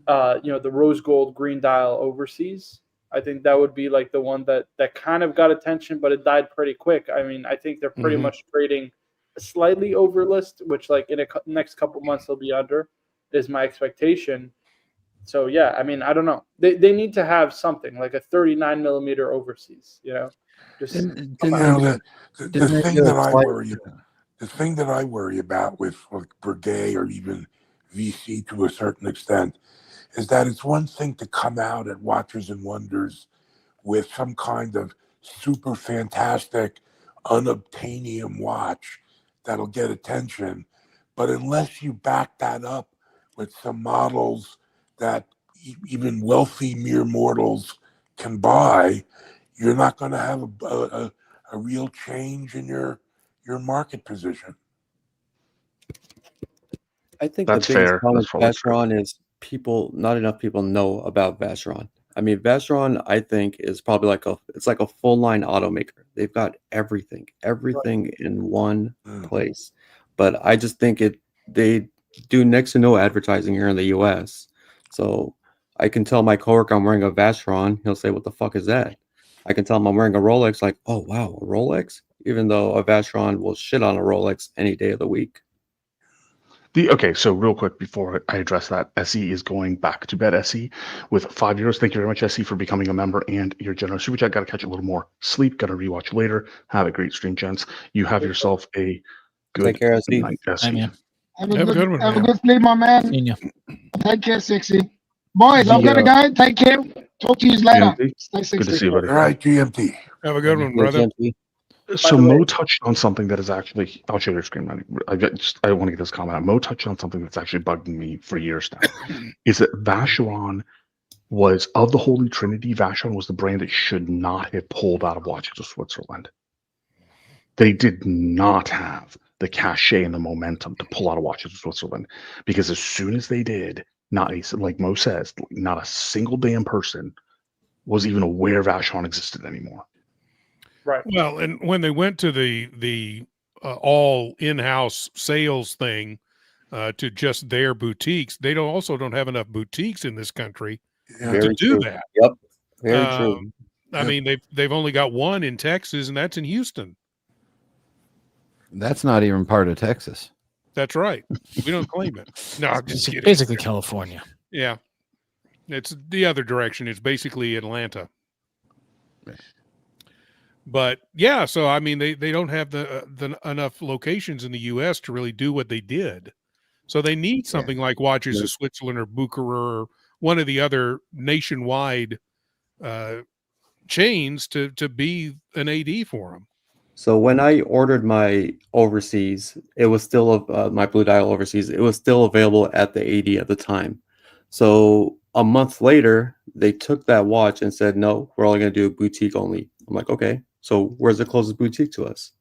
the rose gold green dial Overseas. I think that would be like the one that kind of got attention, but it died pretty quick. I mean, I think they're pretty much trading slightly over list, which like in next couple months they'll be under, is my expectation. So yeah, I mean, I don't know. They need to have something like a 39 millimeter Overseas. Just the thing that I worry about with Breguet or even VC to a certain extent is that it's one thing to come out at Watches and Wonders with some kind of super fantastic unobtainium watch that'll get attention, but unless you back that up with some models that even wealthy mere mortals can buy, you're not going to have a real change in your market position. I think That's the biggest fair. problem with That's Vacheron is not enough people know about Vacheron. I mean, Vacheron, I think, is probably it's like a full line automaker. They've got everything in one place. But I just think they do next to no advertising here in the US. So I can tell my coworker I'm wearing a Vacheron, he'll say, "What the fuck is that?" I can tell him I'm wearing a Rolex, like, "Oh wow, a Rolex?" Even though a Vacheron will shit on a Rolex any day of the week. Okay, so real quick before I address that, SE is going back to bed, SE, with €5. Thank you very much, SE, for becoming a member and your generous super chat. Got to catch a little more sleep. Got to rewatch later. Have a great stream, gents. You have yourself a good night, SE. Have a good sleep, my man. Seen you. Take care, 60. Boys, I'm gonna go. Take care. Talk to you later. Stay 60. Good to see you, buddy. All right, GMT. Have a good one, brother. So Mo touched on something that is actually, I'll show you your screen. I want to get this comment out. Mo touched on something that's actually bugging me for years now. Is that Vacheron was, of the Holy Trinity, Vacheron was the brand that should not have pulled out of Watches of Switzerland. They did not have the cachet and the momentum to pull out of Watches of Switzerland, because as soon as they did, like Mo says, not a single damn person was even aware Vacheron existed anymore. Right. Well, and when they went to the all in-house sales thing to just their boutiques, they also don't have enough boutiques in this country to do that. Yep. Very true. I mean, they've only got one in Texas, and that's in Houston. That's not even part of Texas. That's right. We don't claim it. No, I'm just kidding. Basically California. Yeah. It's the other direction. It's basically Atlanta. But yeah, so I mean, they don't have the enough locations in the U.S. to really do what they did. So they need something like Watches of Switzerland or Bucherer one of the other nationwide chains to be an AD for them. So when I ordered my overseas, it was still my blue dial overseas. It was still available at the AD at the time. So a month later, they took that watch and said, "No, we're only going to do a boutique only." I'm like, "Okay, so where's the closest boutique to us?"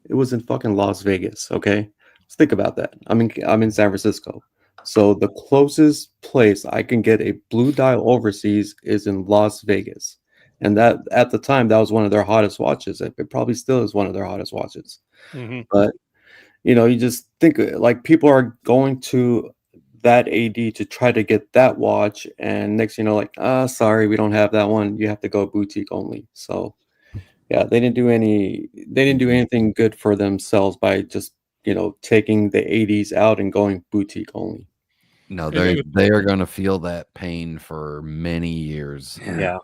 It was in fucking Las Vegas. Okay, let's think about that. I'm in San Francisco, so the closest place I can get a blue dial overseas is in Las Vegas. And that at the time, that was one of their hottest watches. It probably still is one of their hottest watches. Mm-hmm. But, you just think like people are going to that AD to try to get that watch. And next, like, sorry, we don't have that one. You have to go boutique only. So, yeah, they didn't do anything good for themselves by just, taking the ADs out and going boutique only. No, they are going to feel that pain for many years. Yeah.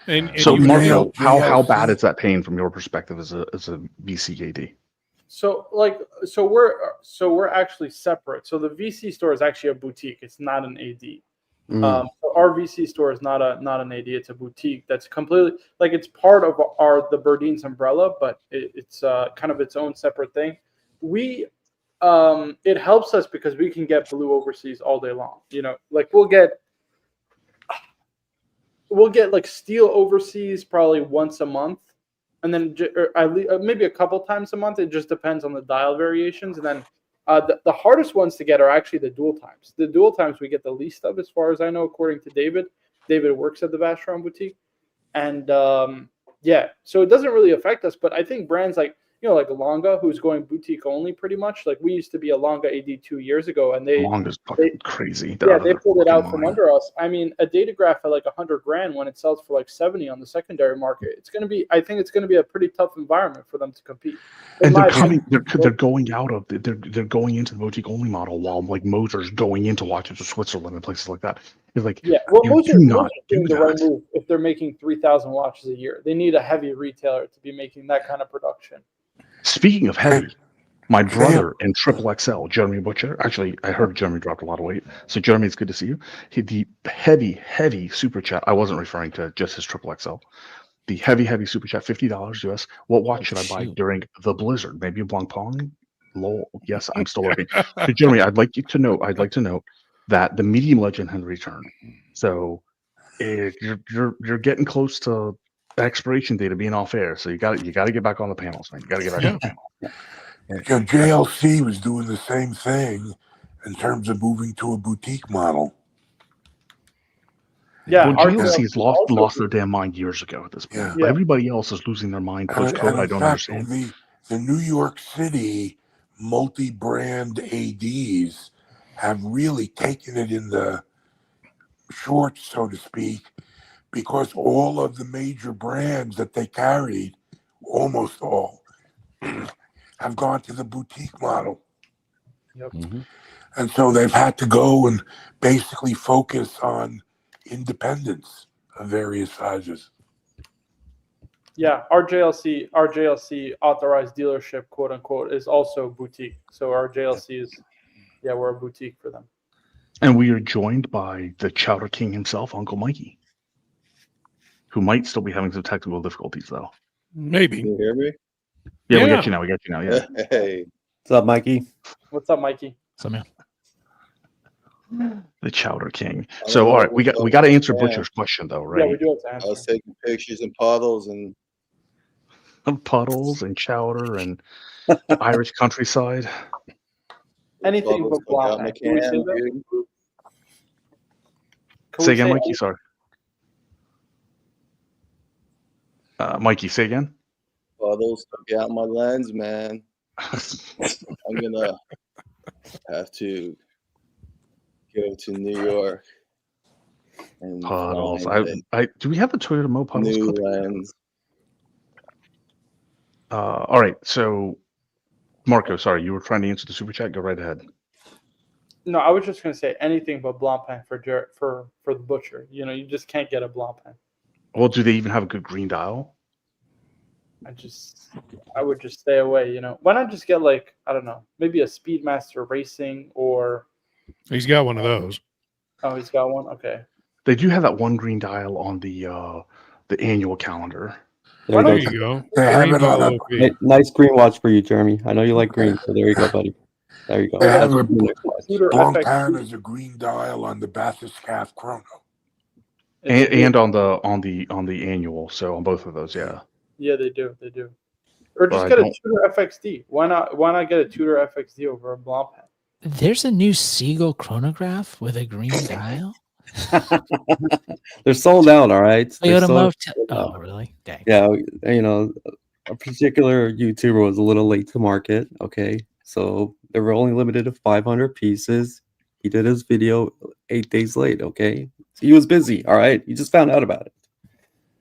And so, Marco, how JLC. bad is that pain from your perspective as a VCAD? So we're actually separate. So the VC store is actually a boutique. It's not an AD. So our VC store is not an AD. It's a boutique that's completely like it's part of the Burdeen's umbrella, but it's kind of its own separate thing. We it helps us because we can get blue overseas all day long. Like we'll get like steel overseas probably once a month, and then maybe a couple times a month. It just depends on the dial variations. And then the hardest ones to get are actually the dual times. The dual times we get the least of, as far as I know, according to David. David works at the Vacheron boutique, and so it doesn't really affect us. But I think brands like like Longa, who's going boutique only pretty much. Like we used to be a Longa AD 2 years ago, and Longa's fucking crazy. They pulled it out from under us. I mean, a datograph at like $100,000 when it sells for like 70 on the secondary market. I think it's going to be a pretty tough environment for them to compete. And they're going out of they're going into the boutique only model, while like Moser's going into watches of Switzerland and places like that. It's like, Moser's do not doing do the that. right move if they're making 3,000 watches a year. They need a heavy retailer to be making that kind of production. Speaking of heavy, my brother in XXL, Jeremy Butcher. Actually, I heard Jeremy dropped a lot of weight. So Jeremy, it's good to see you. The heavy super chat. I wasn't referring to just his XXL. The heavy super chat, $50 US. What watch should I buy during the blizzard? Maybe a Blancpain? Lol. Yes, I'm still working. So Jeremy, I'd like to note that the medium legend has returned. So you're getting close to expiration date of being off air, so you got to get back on the panels, man. You got to get back on the panels. JLC was doing the same thing in terms of moving to a boutique model. Yeah, well, JLC has lost their damn mind years ago at this point. But everybody else is losing their mind post-COVID. I don't understand. The New York City multi-brand ADs have really taken it in the shorts, so to speak, because all of the major brands that they carried, almost all, have gone to the boutique model. Yep. Mm-hmm. And so they've had to go and basically focus on independence of various sizes. Yeah, our JLC authorized dealership, quote unquote, is also boutique. So our JLC is, we're a boutique for them. And we are joined by the Chowder King himself, Uncle Mikey, who might still be having some technical difficulties, though. Maybe. Can you hear me? Yeah, we got you now. Yeah. Hey. What's up, Mikey? What's up, Mikey? What's up, man? The Chowder King. So, all right, we got to answer Butcher's question, though, right? Yeah, we do have to answer. I was taking pictures and puddles and chowder and Irish countryside. Anything but Blanc. Can we say that? Say again, Mikey. Sorry. Mikey, say again. Puddles took out my lens, man. I'm gonna have to go to New York and puddles. Do we have the Toyota Mo puddles? New lens. All right. So, Marco, sorry, you were trying to answer the super chat. Go right ahead. No, I was just going to say anything but Blancpain for the Butcher. You just can't get a Blancpain. Well, do they even have a good green dial? I would just stay away. Why not just get like, I don't know, maybe a Speedmaster Racing or. He's got one of those. Oh, he's got one. Okay. They do have that one green dial on the annual calendar. There There you go. you go. They have it on a, Nice green watch for you, Jeremy. I know you like green, so there you go, buddy. There you go. they have That's a the next watch. Tudor Blancpain FX. as a green dial on the Bathyscaphe Chrono. And on the annual, so on both of those, yeah. Yeah, they do. They do. Or just But I get a don't- Tudor FXD. Why not get a Tudor FXD over a Blancpain? There's a new Seagull chronograph with a green dial. They're sold out, all right? They're Toyota sold Motel. out. Oh, really? Dang. Yeah, you know, a particular YouTuber was a little late to market. Okay, so they were only limited to 500 pieces. He did his video 8 days late. Okay, so he was busy. All right, he just found out about it.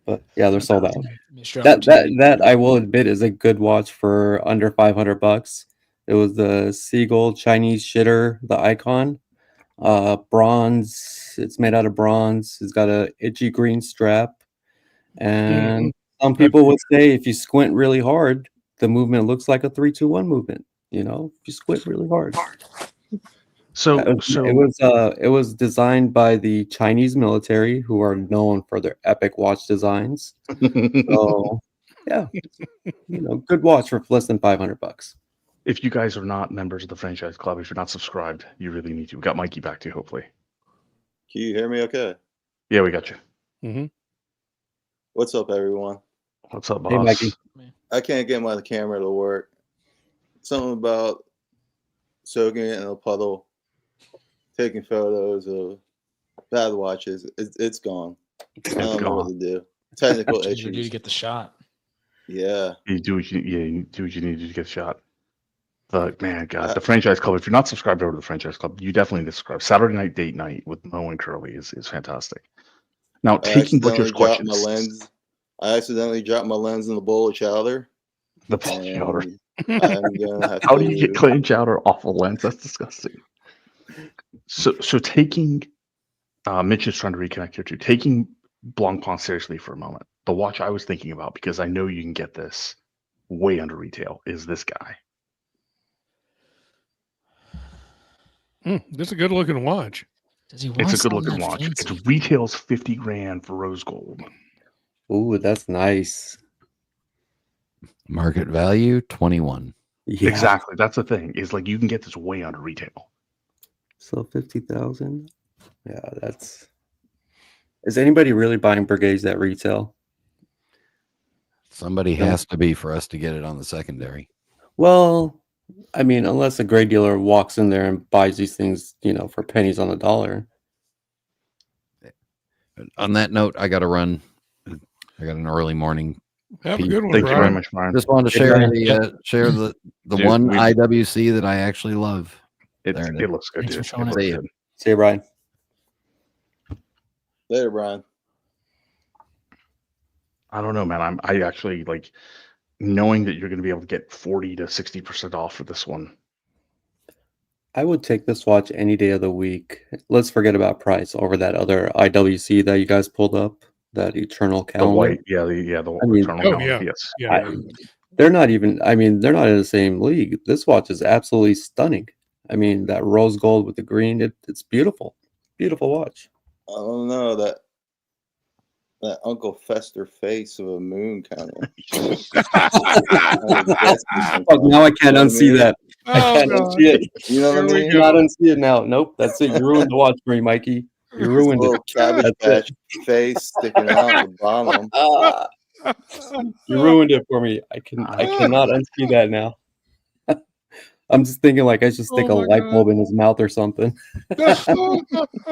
But yeah, they're sold out. Mr. That I will admit is a good watch for under $500. It was the Seagull Chinese shitter, the icon, bronze. It's made out of bronze. It's got a itchy green strap, and some people would say if you squint really hard, the movement looks like a 3-2-1 movement. You know, if you squint really hard. So It was designed by the Chinese military, who are known for their epic watch designs. So yeah, you know, good watch for less than $500. if you guys are not members of the franchise club, if you're not subscribed, you really need to. We got Mikey back to you, hopefully. Can you hear me okay? Yeah, we got you. Mm-hmm. What's up, everyone? What's up, boss? Hey, Mikey. I can't get my camera to work. Something about soaking it in a puddle, taking photos of bad watches. It's gone. I don't know what to do. Technical What you do to issues. get the shot? Yeah. You do what you need to get shot. But man, God, the franchise club. If you're not subscribed over to the franchise club, you definitely need to subscribe. Saturday night date night with Mo and Curly is fantastic. Now, taking Butcher's questions. I accidentally dropped my lens in the bowl of chowder. The bowl of chowder. I'm gonna have How do you get clam chowder off a lens? That's disgusting. So taking, Mitch is trying to reconnect here too. Taking Blancpain seriously for a moment. The watch I was thinking about, because I know you can get this way under retail, is this guy. This is a good looking watch. Does he want It's a good something looking that watch. fancy? It retails $50,000 for rose gold. Ooh, that's nice. Market value 21. Yeah. Exactly. That's the thing. Is like you can get this way under retail. So 50,000. Yeah, that's. Is anybody really buying Brigades at retail? Somebody has to be for us to get it on the secondary. Well, I mean, unless a great dealer walks in there and buys these things, you know, for pennies on the dollar. On that note, I got to run. I got an early morning. Have a good one, Thank you very Brian. much, Brian. Just wanted to share the Dude, one IWC that I actually love. It There it is. looks good. Thanks for Dude. showing It it. looks See ya. good. See you, Brian. Later, Brian. I don't know, man. I actually like knowing that you're going to be able to get 40 to 60% off for this one. I would take this watch any day of the week. Let's forget about price over that other IWC that you guys pulled up, that Eternal The Calendar. white, the I mean, eternal calendar, yeah. yes. Yeah. They're not even, I mean, they're not in the same league. This watch is absolutely stunning. I mean, that rose gold with the green, it's beautiful. Beautiful watch. I don't know that Uncle Fester face of a moon kind of. Oh, now I can't unsee that. I can't unsee it. You know what I Here we mean? go. Not unsee it now. Nope, that's it. You ruined the watch for me, Mikey. You ruined Little it. Cabbage That's Patch face sticking out at the bottom. You ruined it for me. I cannot unsee that now. I'm just thinking like I should stick Oh a my light God. bulb in his mouth or something. That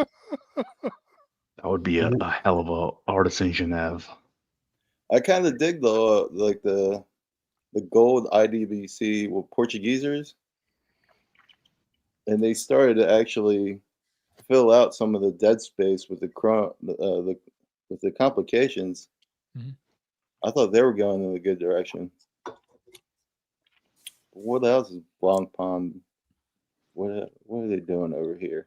would be a hell of a artisan Genève. I kind of dig like the gold IWC with Portuguesers, and they started to actually fill out some of the dead space with with the complications. Mhm. I thought they were going in a good direction. What else is Blancpain? What are they doing over here?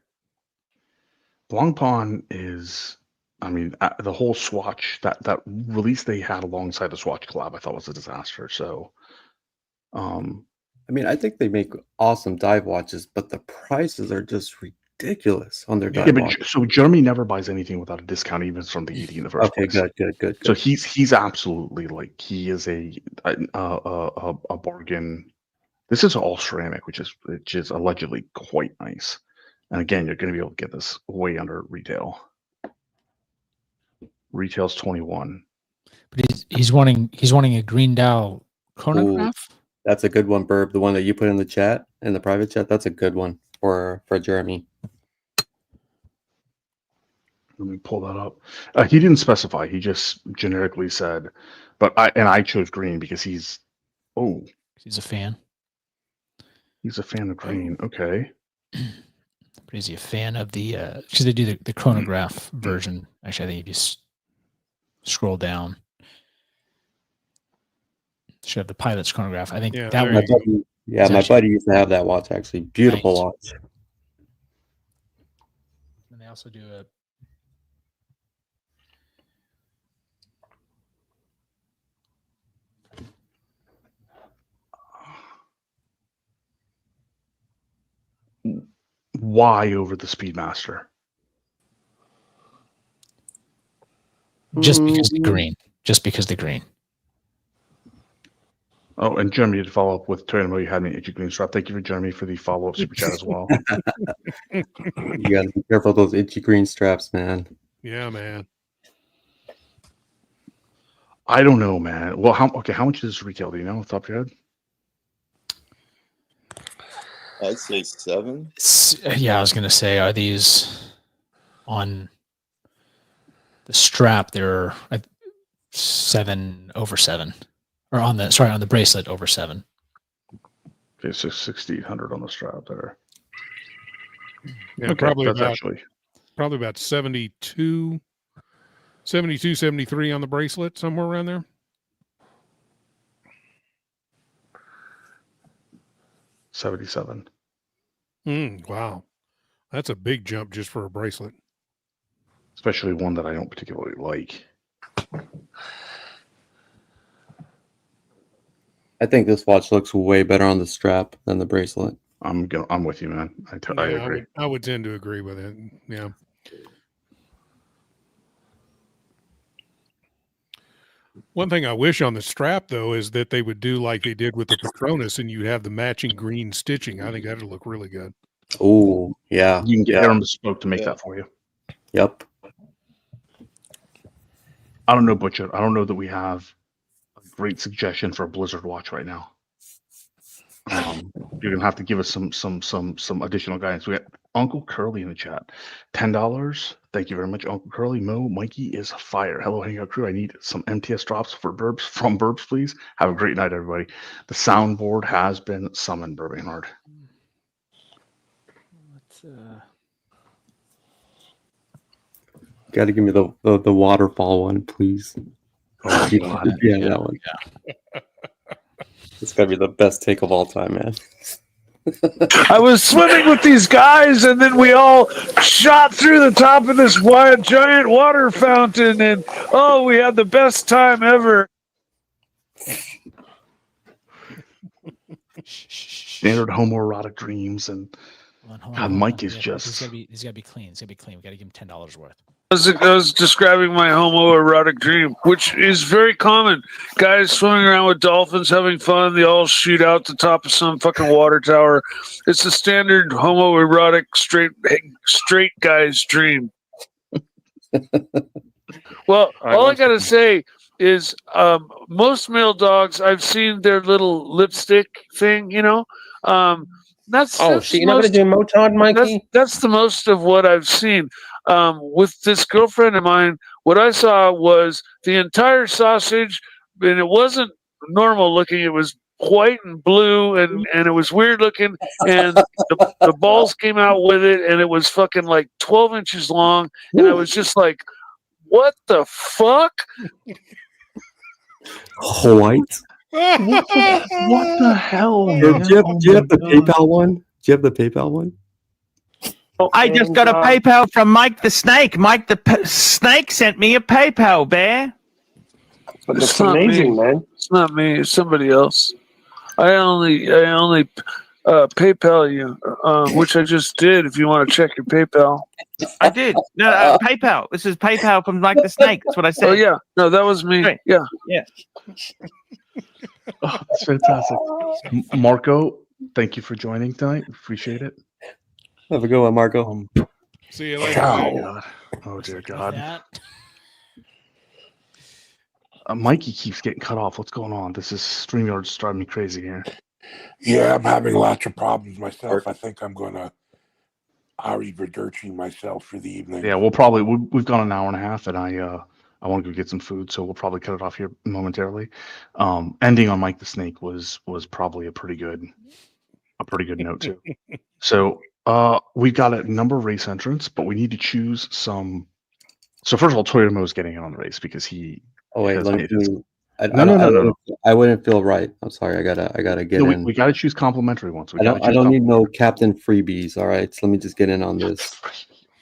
Blancpain is, I mean, the whole Swatch, that release they had alongside the Swatch collab, I thought was a disaster. So, I mean, I think they make awesome dive watches, but the prices are just ridiculous on their Yeah, dive but watch. so Jeremy never buys anything without a discount, even from the 80 in the first Okay, place. good. So he's absolutely like he is a bargain. This is all ceramic, which is allegedly quite nice. And again, you're going to be able to get this way under retail. Retail's 21. But he's wanting a green dial chronograph. Ooh, that's a good one, Burb. The one that you put in the chat, in the private chat, that's a good one for Jeremy. Let me pull that up. He didn't specify. He just generically said, but I chose green because he's a fan. He's a fan of green. Okay. But is he a fan of the? Because they do the chronograph version. Actually, I think if you scroll down, should have the pilot's chronograph. I think that one. My buddy used to have that watch. Actually, beautiful watch. And they also do a. Why over the Speedmaster? Just because the green. Just because the green. Oh, and Jeremy did follow up with Toyota. You had me itchy green strap. Thank you for Jeremy for the follow up super chat as well. You gotta be careful of those itchy green straps, man. Yeah, man. I don't know, man. Well, how much does this retail? Do you know off the top of your head? I'd say 7. Yeah, I was gonna say, are these on the strap? They're 7 over 7, or on the bracelet over 7. Okay, so 6,800 on the strap there. Yeah, okay, probably about 72, 73 on the bracelet, somewhere around there. 77. Wow. That's a big jump just for a bracelet. Especially one that I don't particularly like. I think this watch looks way better on the strap than the bracelet. I'm with you, man. I agree. I would tend to agree with it. Yeah. One thing I wish on the strap, though, is that they would do like they did with the PETRONAS, and you'd have the matching green stitching. I think that'd look really good. Oh, yeah. You can get them bespoke to make that for you. Yep. I don't know, Butcher. I don't know that we have a great suggestion for a Blizzard watch right now. You're gonna have to give us some additional guidance. We got Uncle Curly in the chat. $10. Thank you very much, Uncle Curly. Mo, Mikey is fire. Hello, Hangout crew. I need some MTS drops from Burbs, please. Have a great night, everybody. The soundboard has been summoned, Burbanard. Got to give me the waterfall one, please. Oh, God. Yeah, that one. Yeah. It's got to be the best take of all time, man. I was swimming with these guys, and then we all shot through the top of this giant water fountain, and we had the best time ever. Standard homoerotic dreams, and God, Mike is just. He's got to be clean. He's got to be clean. We got to give him $10 worth. I was describing my homoerotic dream, which is very common. Guys swimming around with dolphins, having fun. They all shoot out the top of some fucking water tower. It's a standard homoerotic straight guy's dream. Well, all I gotta say is most male dogs, I've seen their little lipstick thing. That's so you're not gonna do Motard, Mikey? That's the most of what I've seen. With this girlfriend of mine, what I saw was the entire sausage, and it wasn't normal looking. It was white and blue, and it was weird looking, and the balls came out with it, and it was fucking like 12 inches long, and I was just like, what the fuck? White? What the hell? Do you have the PayPal one? Do you have the PayPal one? I just got a PayPal from Mike the Snake. Mike the Snake sent me a PayPal, Bear. That's amazing, man. It's not me. It's somebody else. I only PayPal you, which I just did. If you want to check your PayPal. I did. No, PayPal. This is PayPal from Mike the Snake. That's what I said. Oh yeah, no, that was me. Right. Yeah. Oh, that's fantastic. Marco, thank you for joining tonight. Appreciate it. Have a good one, Marco. See you later. Oh, God. Oh dear God. Mikey keeps getting cut off. What's going on? This is StreamYard's driving me crazy here. Yeah, I'm having lots of problems myself. I think I'm gonna Ari Verdirci myself for the evening. Yeah, we've gone an hour and a half, and I want to go get some food, so we'll probably cut it off here momentarily. Ending on Mike the Snake was probably a pretty good note too. So we've got a number of race entrants, but we need to choose some. So first of all, Toyotomo is getting in on the race because he. Oh wait, let me. No. I wouldn't feel right. I'm sorry. I gotta get in. We gotta choose complimentary ones. I don't need no captain freebies. All right, so let me just get in on this.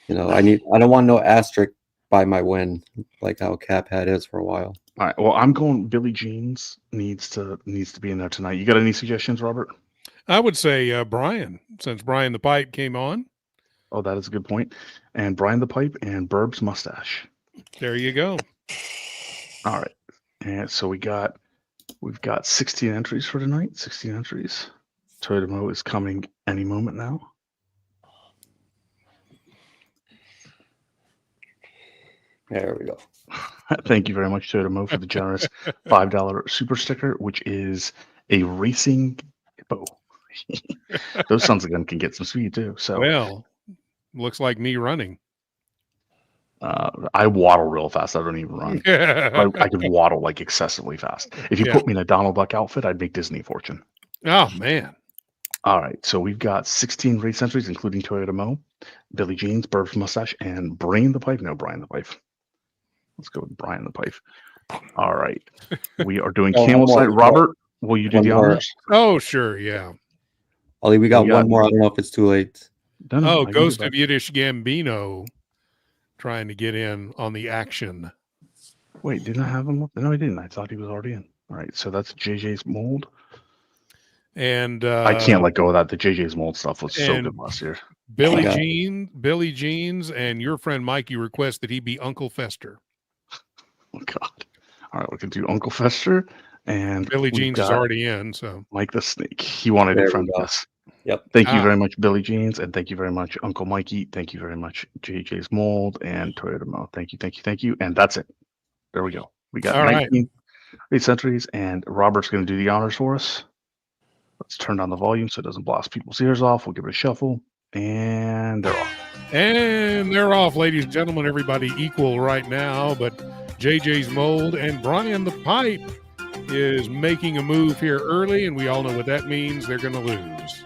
You know, I don't want no asterisk by my win, like how Cap had his for a while. All right. Well, I'm going. Billie Jeans needs to be in there tonight. You got any suggestions, Robert? I would say Brian, since Brian the Pipe came on. Oh, that is a good point. And Brian the Pipe and Burb's mustache. There you go. All right. And so we've got 16 entries for tonight. 16 entries. Toyotomo is coming any moment now. There we go. Thank you very much, Toyotomo, for the generous $5 super sticker, which is a racing hippo. Those sons of guns can get some speed too. So well, looks like me running. I waddle real fast. I don't even run. I can waddle like excessively fast. If you put me in a Donald Duck outfit, I'd make Disney fortune. Oh man. All right. So we've got 16 race entries, including Toyotomo, Billie Jeans, Burb's mustache, and Brian the Pipe. No, Brian the Pipe. Let's go with Brian the Pipe. All right. We are doing camel side. Robert, will you do the honors? Oh, sure. Yeah. Ollie, we got one more. I don't know if it's too late. No, Ghost of Yiddish Gambino trying to get in on the action. Wait, didn't I have him? No, I didn't. I thought he was already in. All right. So that's JJ's mold. And I can't let go of that. The JJ's mold stuff was so good last year. Billie Jeans, and your friend Mikey request that he be Uncle Fester. Oh God! All right, we can do Uncle Fester, and Billie Jeans is already in. So Mike the Snake, he wanted it from us. Yep. Thank you very much, Billie Jeans, and thank you very much, Uncle Mikey. Thank you very much, JJ's mold and Toyotomo. Thank you, and that's it. There we go. We got 19 race entries, and Robert's going to do the honors for us. Let's turn down the volume so it doesn't blast people's ears off. We'll give it a shuffle, and they're off. And they're off, ladies and gentlemen. Everybody equal right now, but JJ's mold and Brian the Pipe is making a move here early, and we all know what that means. They're going to lose.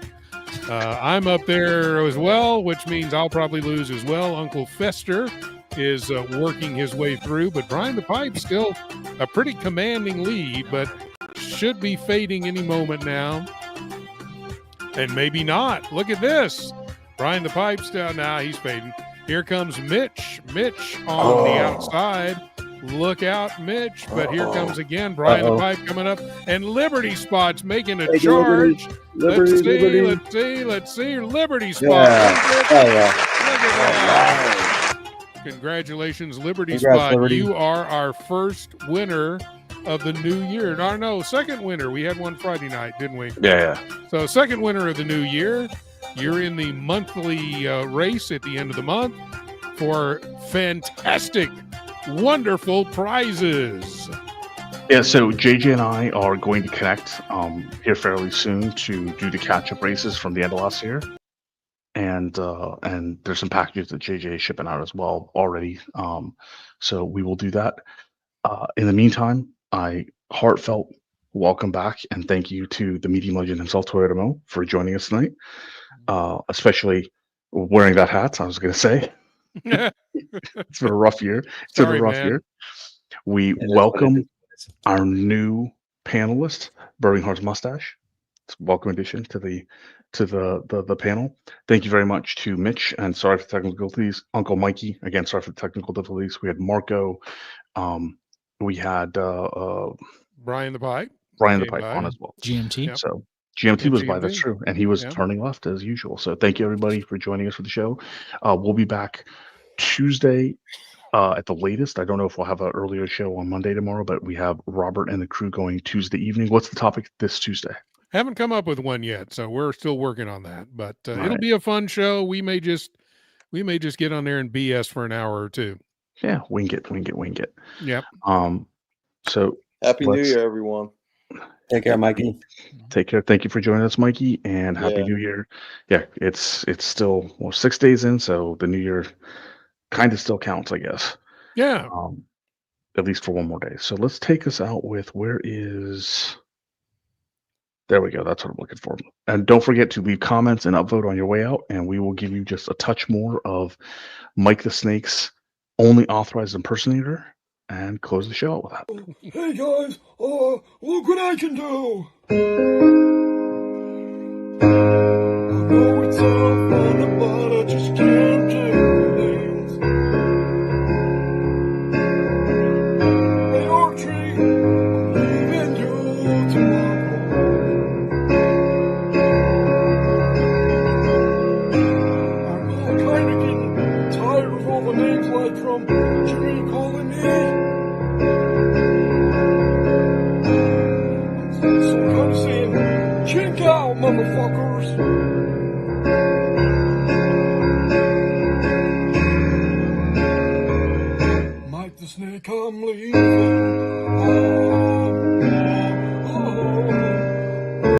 I'm up there as well, which means I'll probably lose as well. Uncle Fester is working his way through, but Brian the Pipe still a pretty commanding lead, but should be fading any moment now. And maybe not. Look at this. Brian the Pipe's down now. He's fading. Here comes Mitch. Mitch on the outside. Look out, Mitch. But here comes again Brian the Pipe coming up. And Liberty Spot's making a charge. Let's see. Liberty Spot. Look at that. Congratulations, Liberty Spot. Liberty. You are our first winner of the new year. No, second winner. We had one Friday night, didn't we? Yeah. So second winner of the new year. You're in the monthly race at the end of the month for fantastic, wonderful prizes. Yeah, so JJ and I are going to connect here fairly soon to do the catch-up races from the end of last year. And there's some packages that JJ is shipping out as well already. So we will do that. In the meantime, I heartfelt welcome back and thank you to the medium legend himself, Toyotomo, for joining us tonight. Especially wearing that hat, I was going to say. It's been a rough year. Year. We welcome our new panelist, Burning Heart's Mustache. It's a welcome addition to the panel. Thank you very much to Mitch, and sorry for the technical difficulties. Uncle Mikey, again, sorry for the technical difficulties. We had Marco. We had Brian the Pipe. Brian the Pipe on as well. GMT. So GMT was by, that's GMT. true. And he was Yeah. turning left as usual. So thank you, everybody, for joining us for the show. We'll be back Tuesday at the latest. I don't know if we'll have an earlier show on Monday tomorrow, but we have Robert and the crew going Tuesday evening. What's the topic this Tuesday? Haven't come up with one yet, so we're still working on that. But it'll right. be a fun show. We may just get on there and BS for an hour or two. Yeah, wing it. Yep. So Happy New Year, everyone. Take care, Mikey. Take care. Thank you for joining us, Mikey, and Happy New Year. Yeah, it's still 6 days in, so the New Year kind of still counts, I guess. Yeah. At least for one more day. So let's take us out with there we go. That's what I'm looking for. And don't forget to leave comments and upvote on your way out, and we will give you just a touch more of Mike the Snake's only authorized impersonator and close the show out with that. Hey guys, look what I can do! I know it's all fun, but I just can't do things. Hey Archie, I'm leaving you tomorrow. I'm kinda getting tired of all the names like from Jimmy calling me. So I'm kind of saying, chink out, motherfuckers. Mike the Snake, I'm leaving.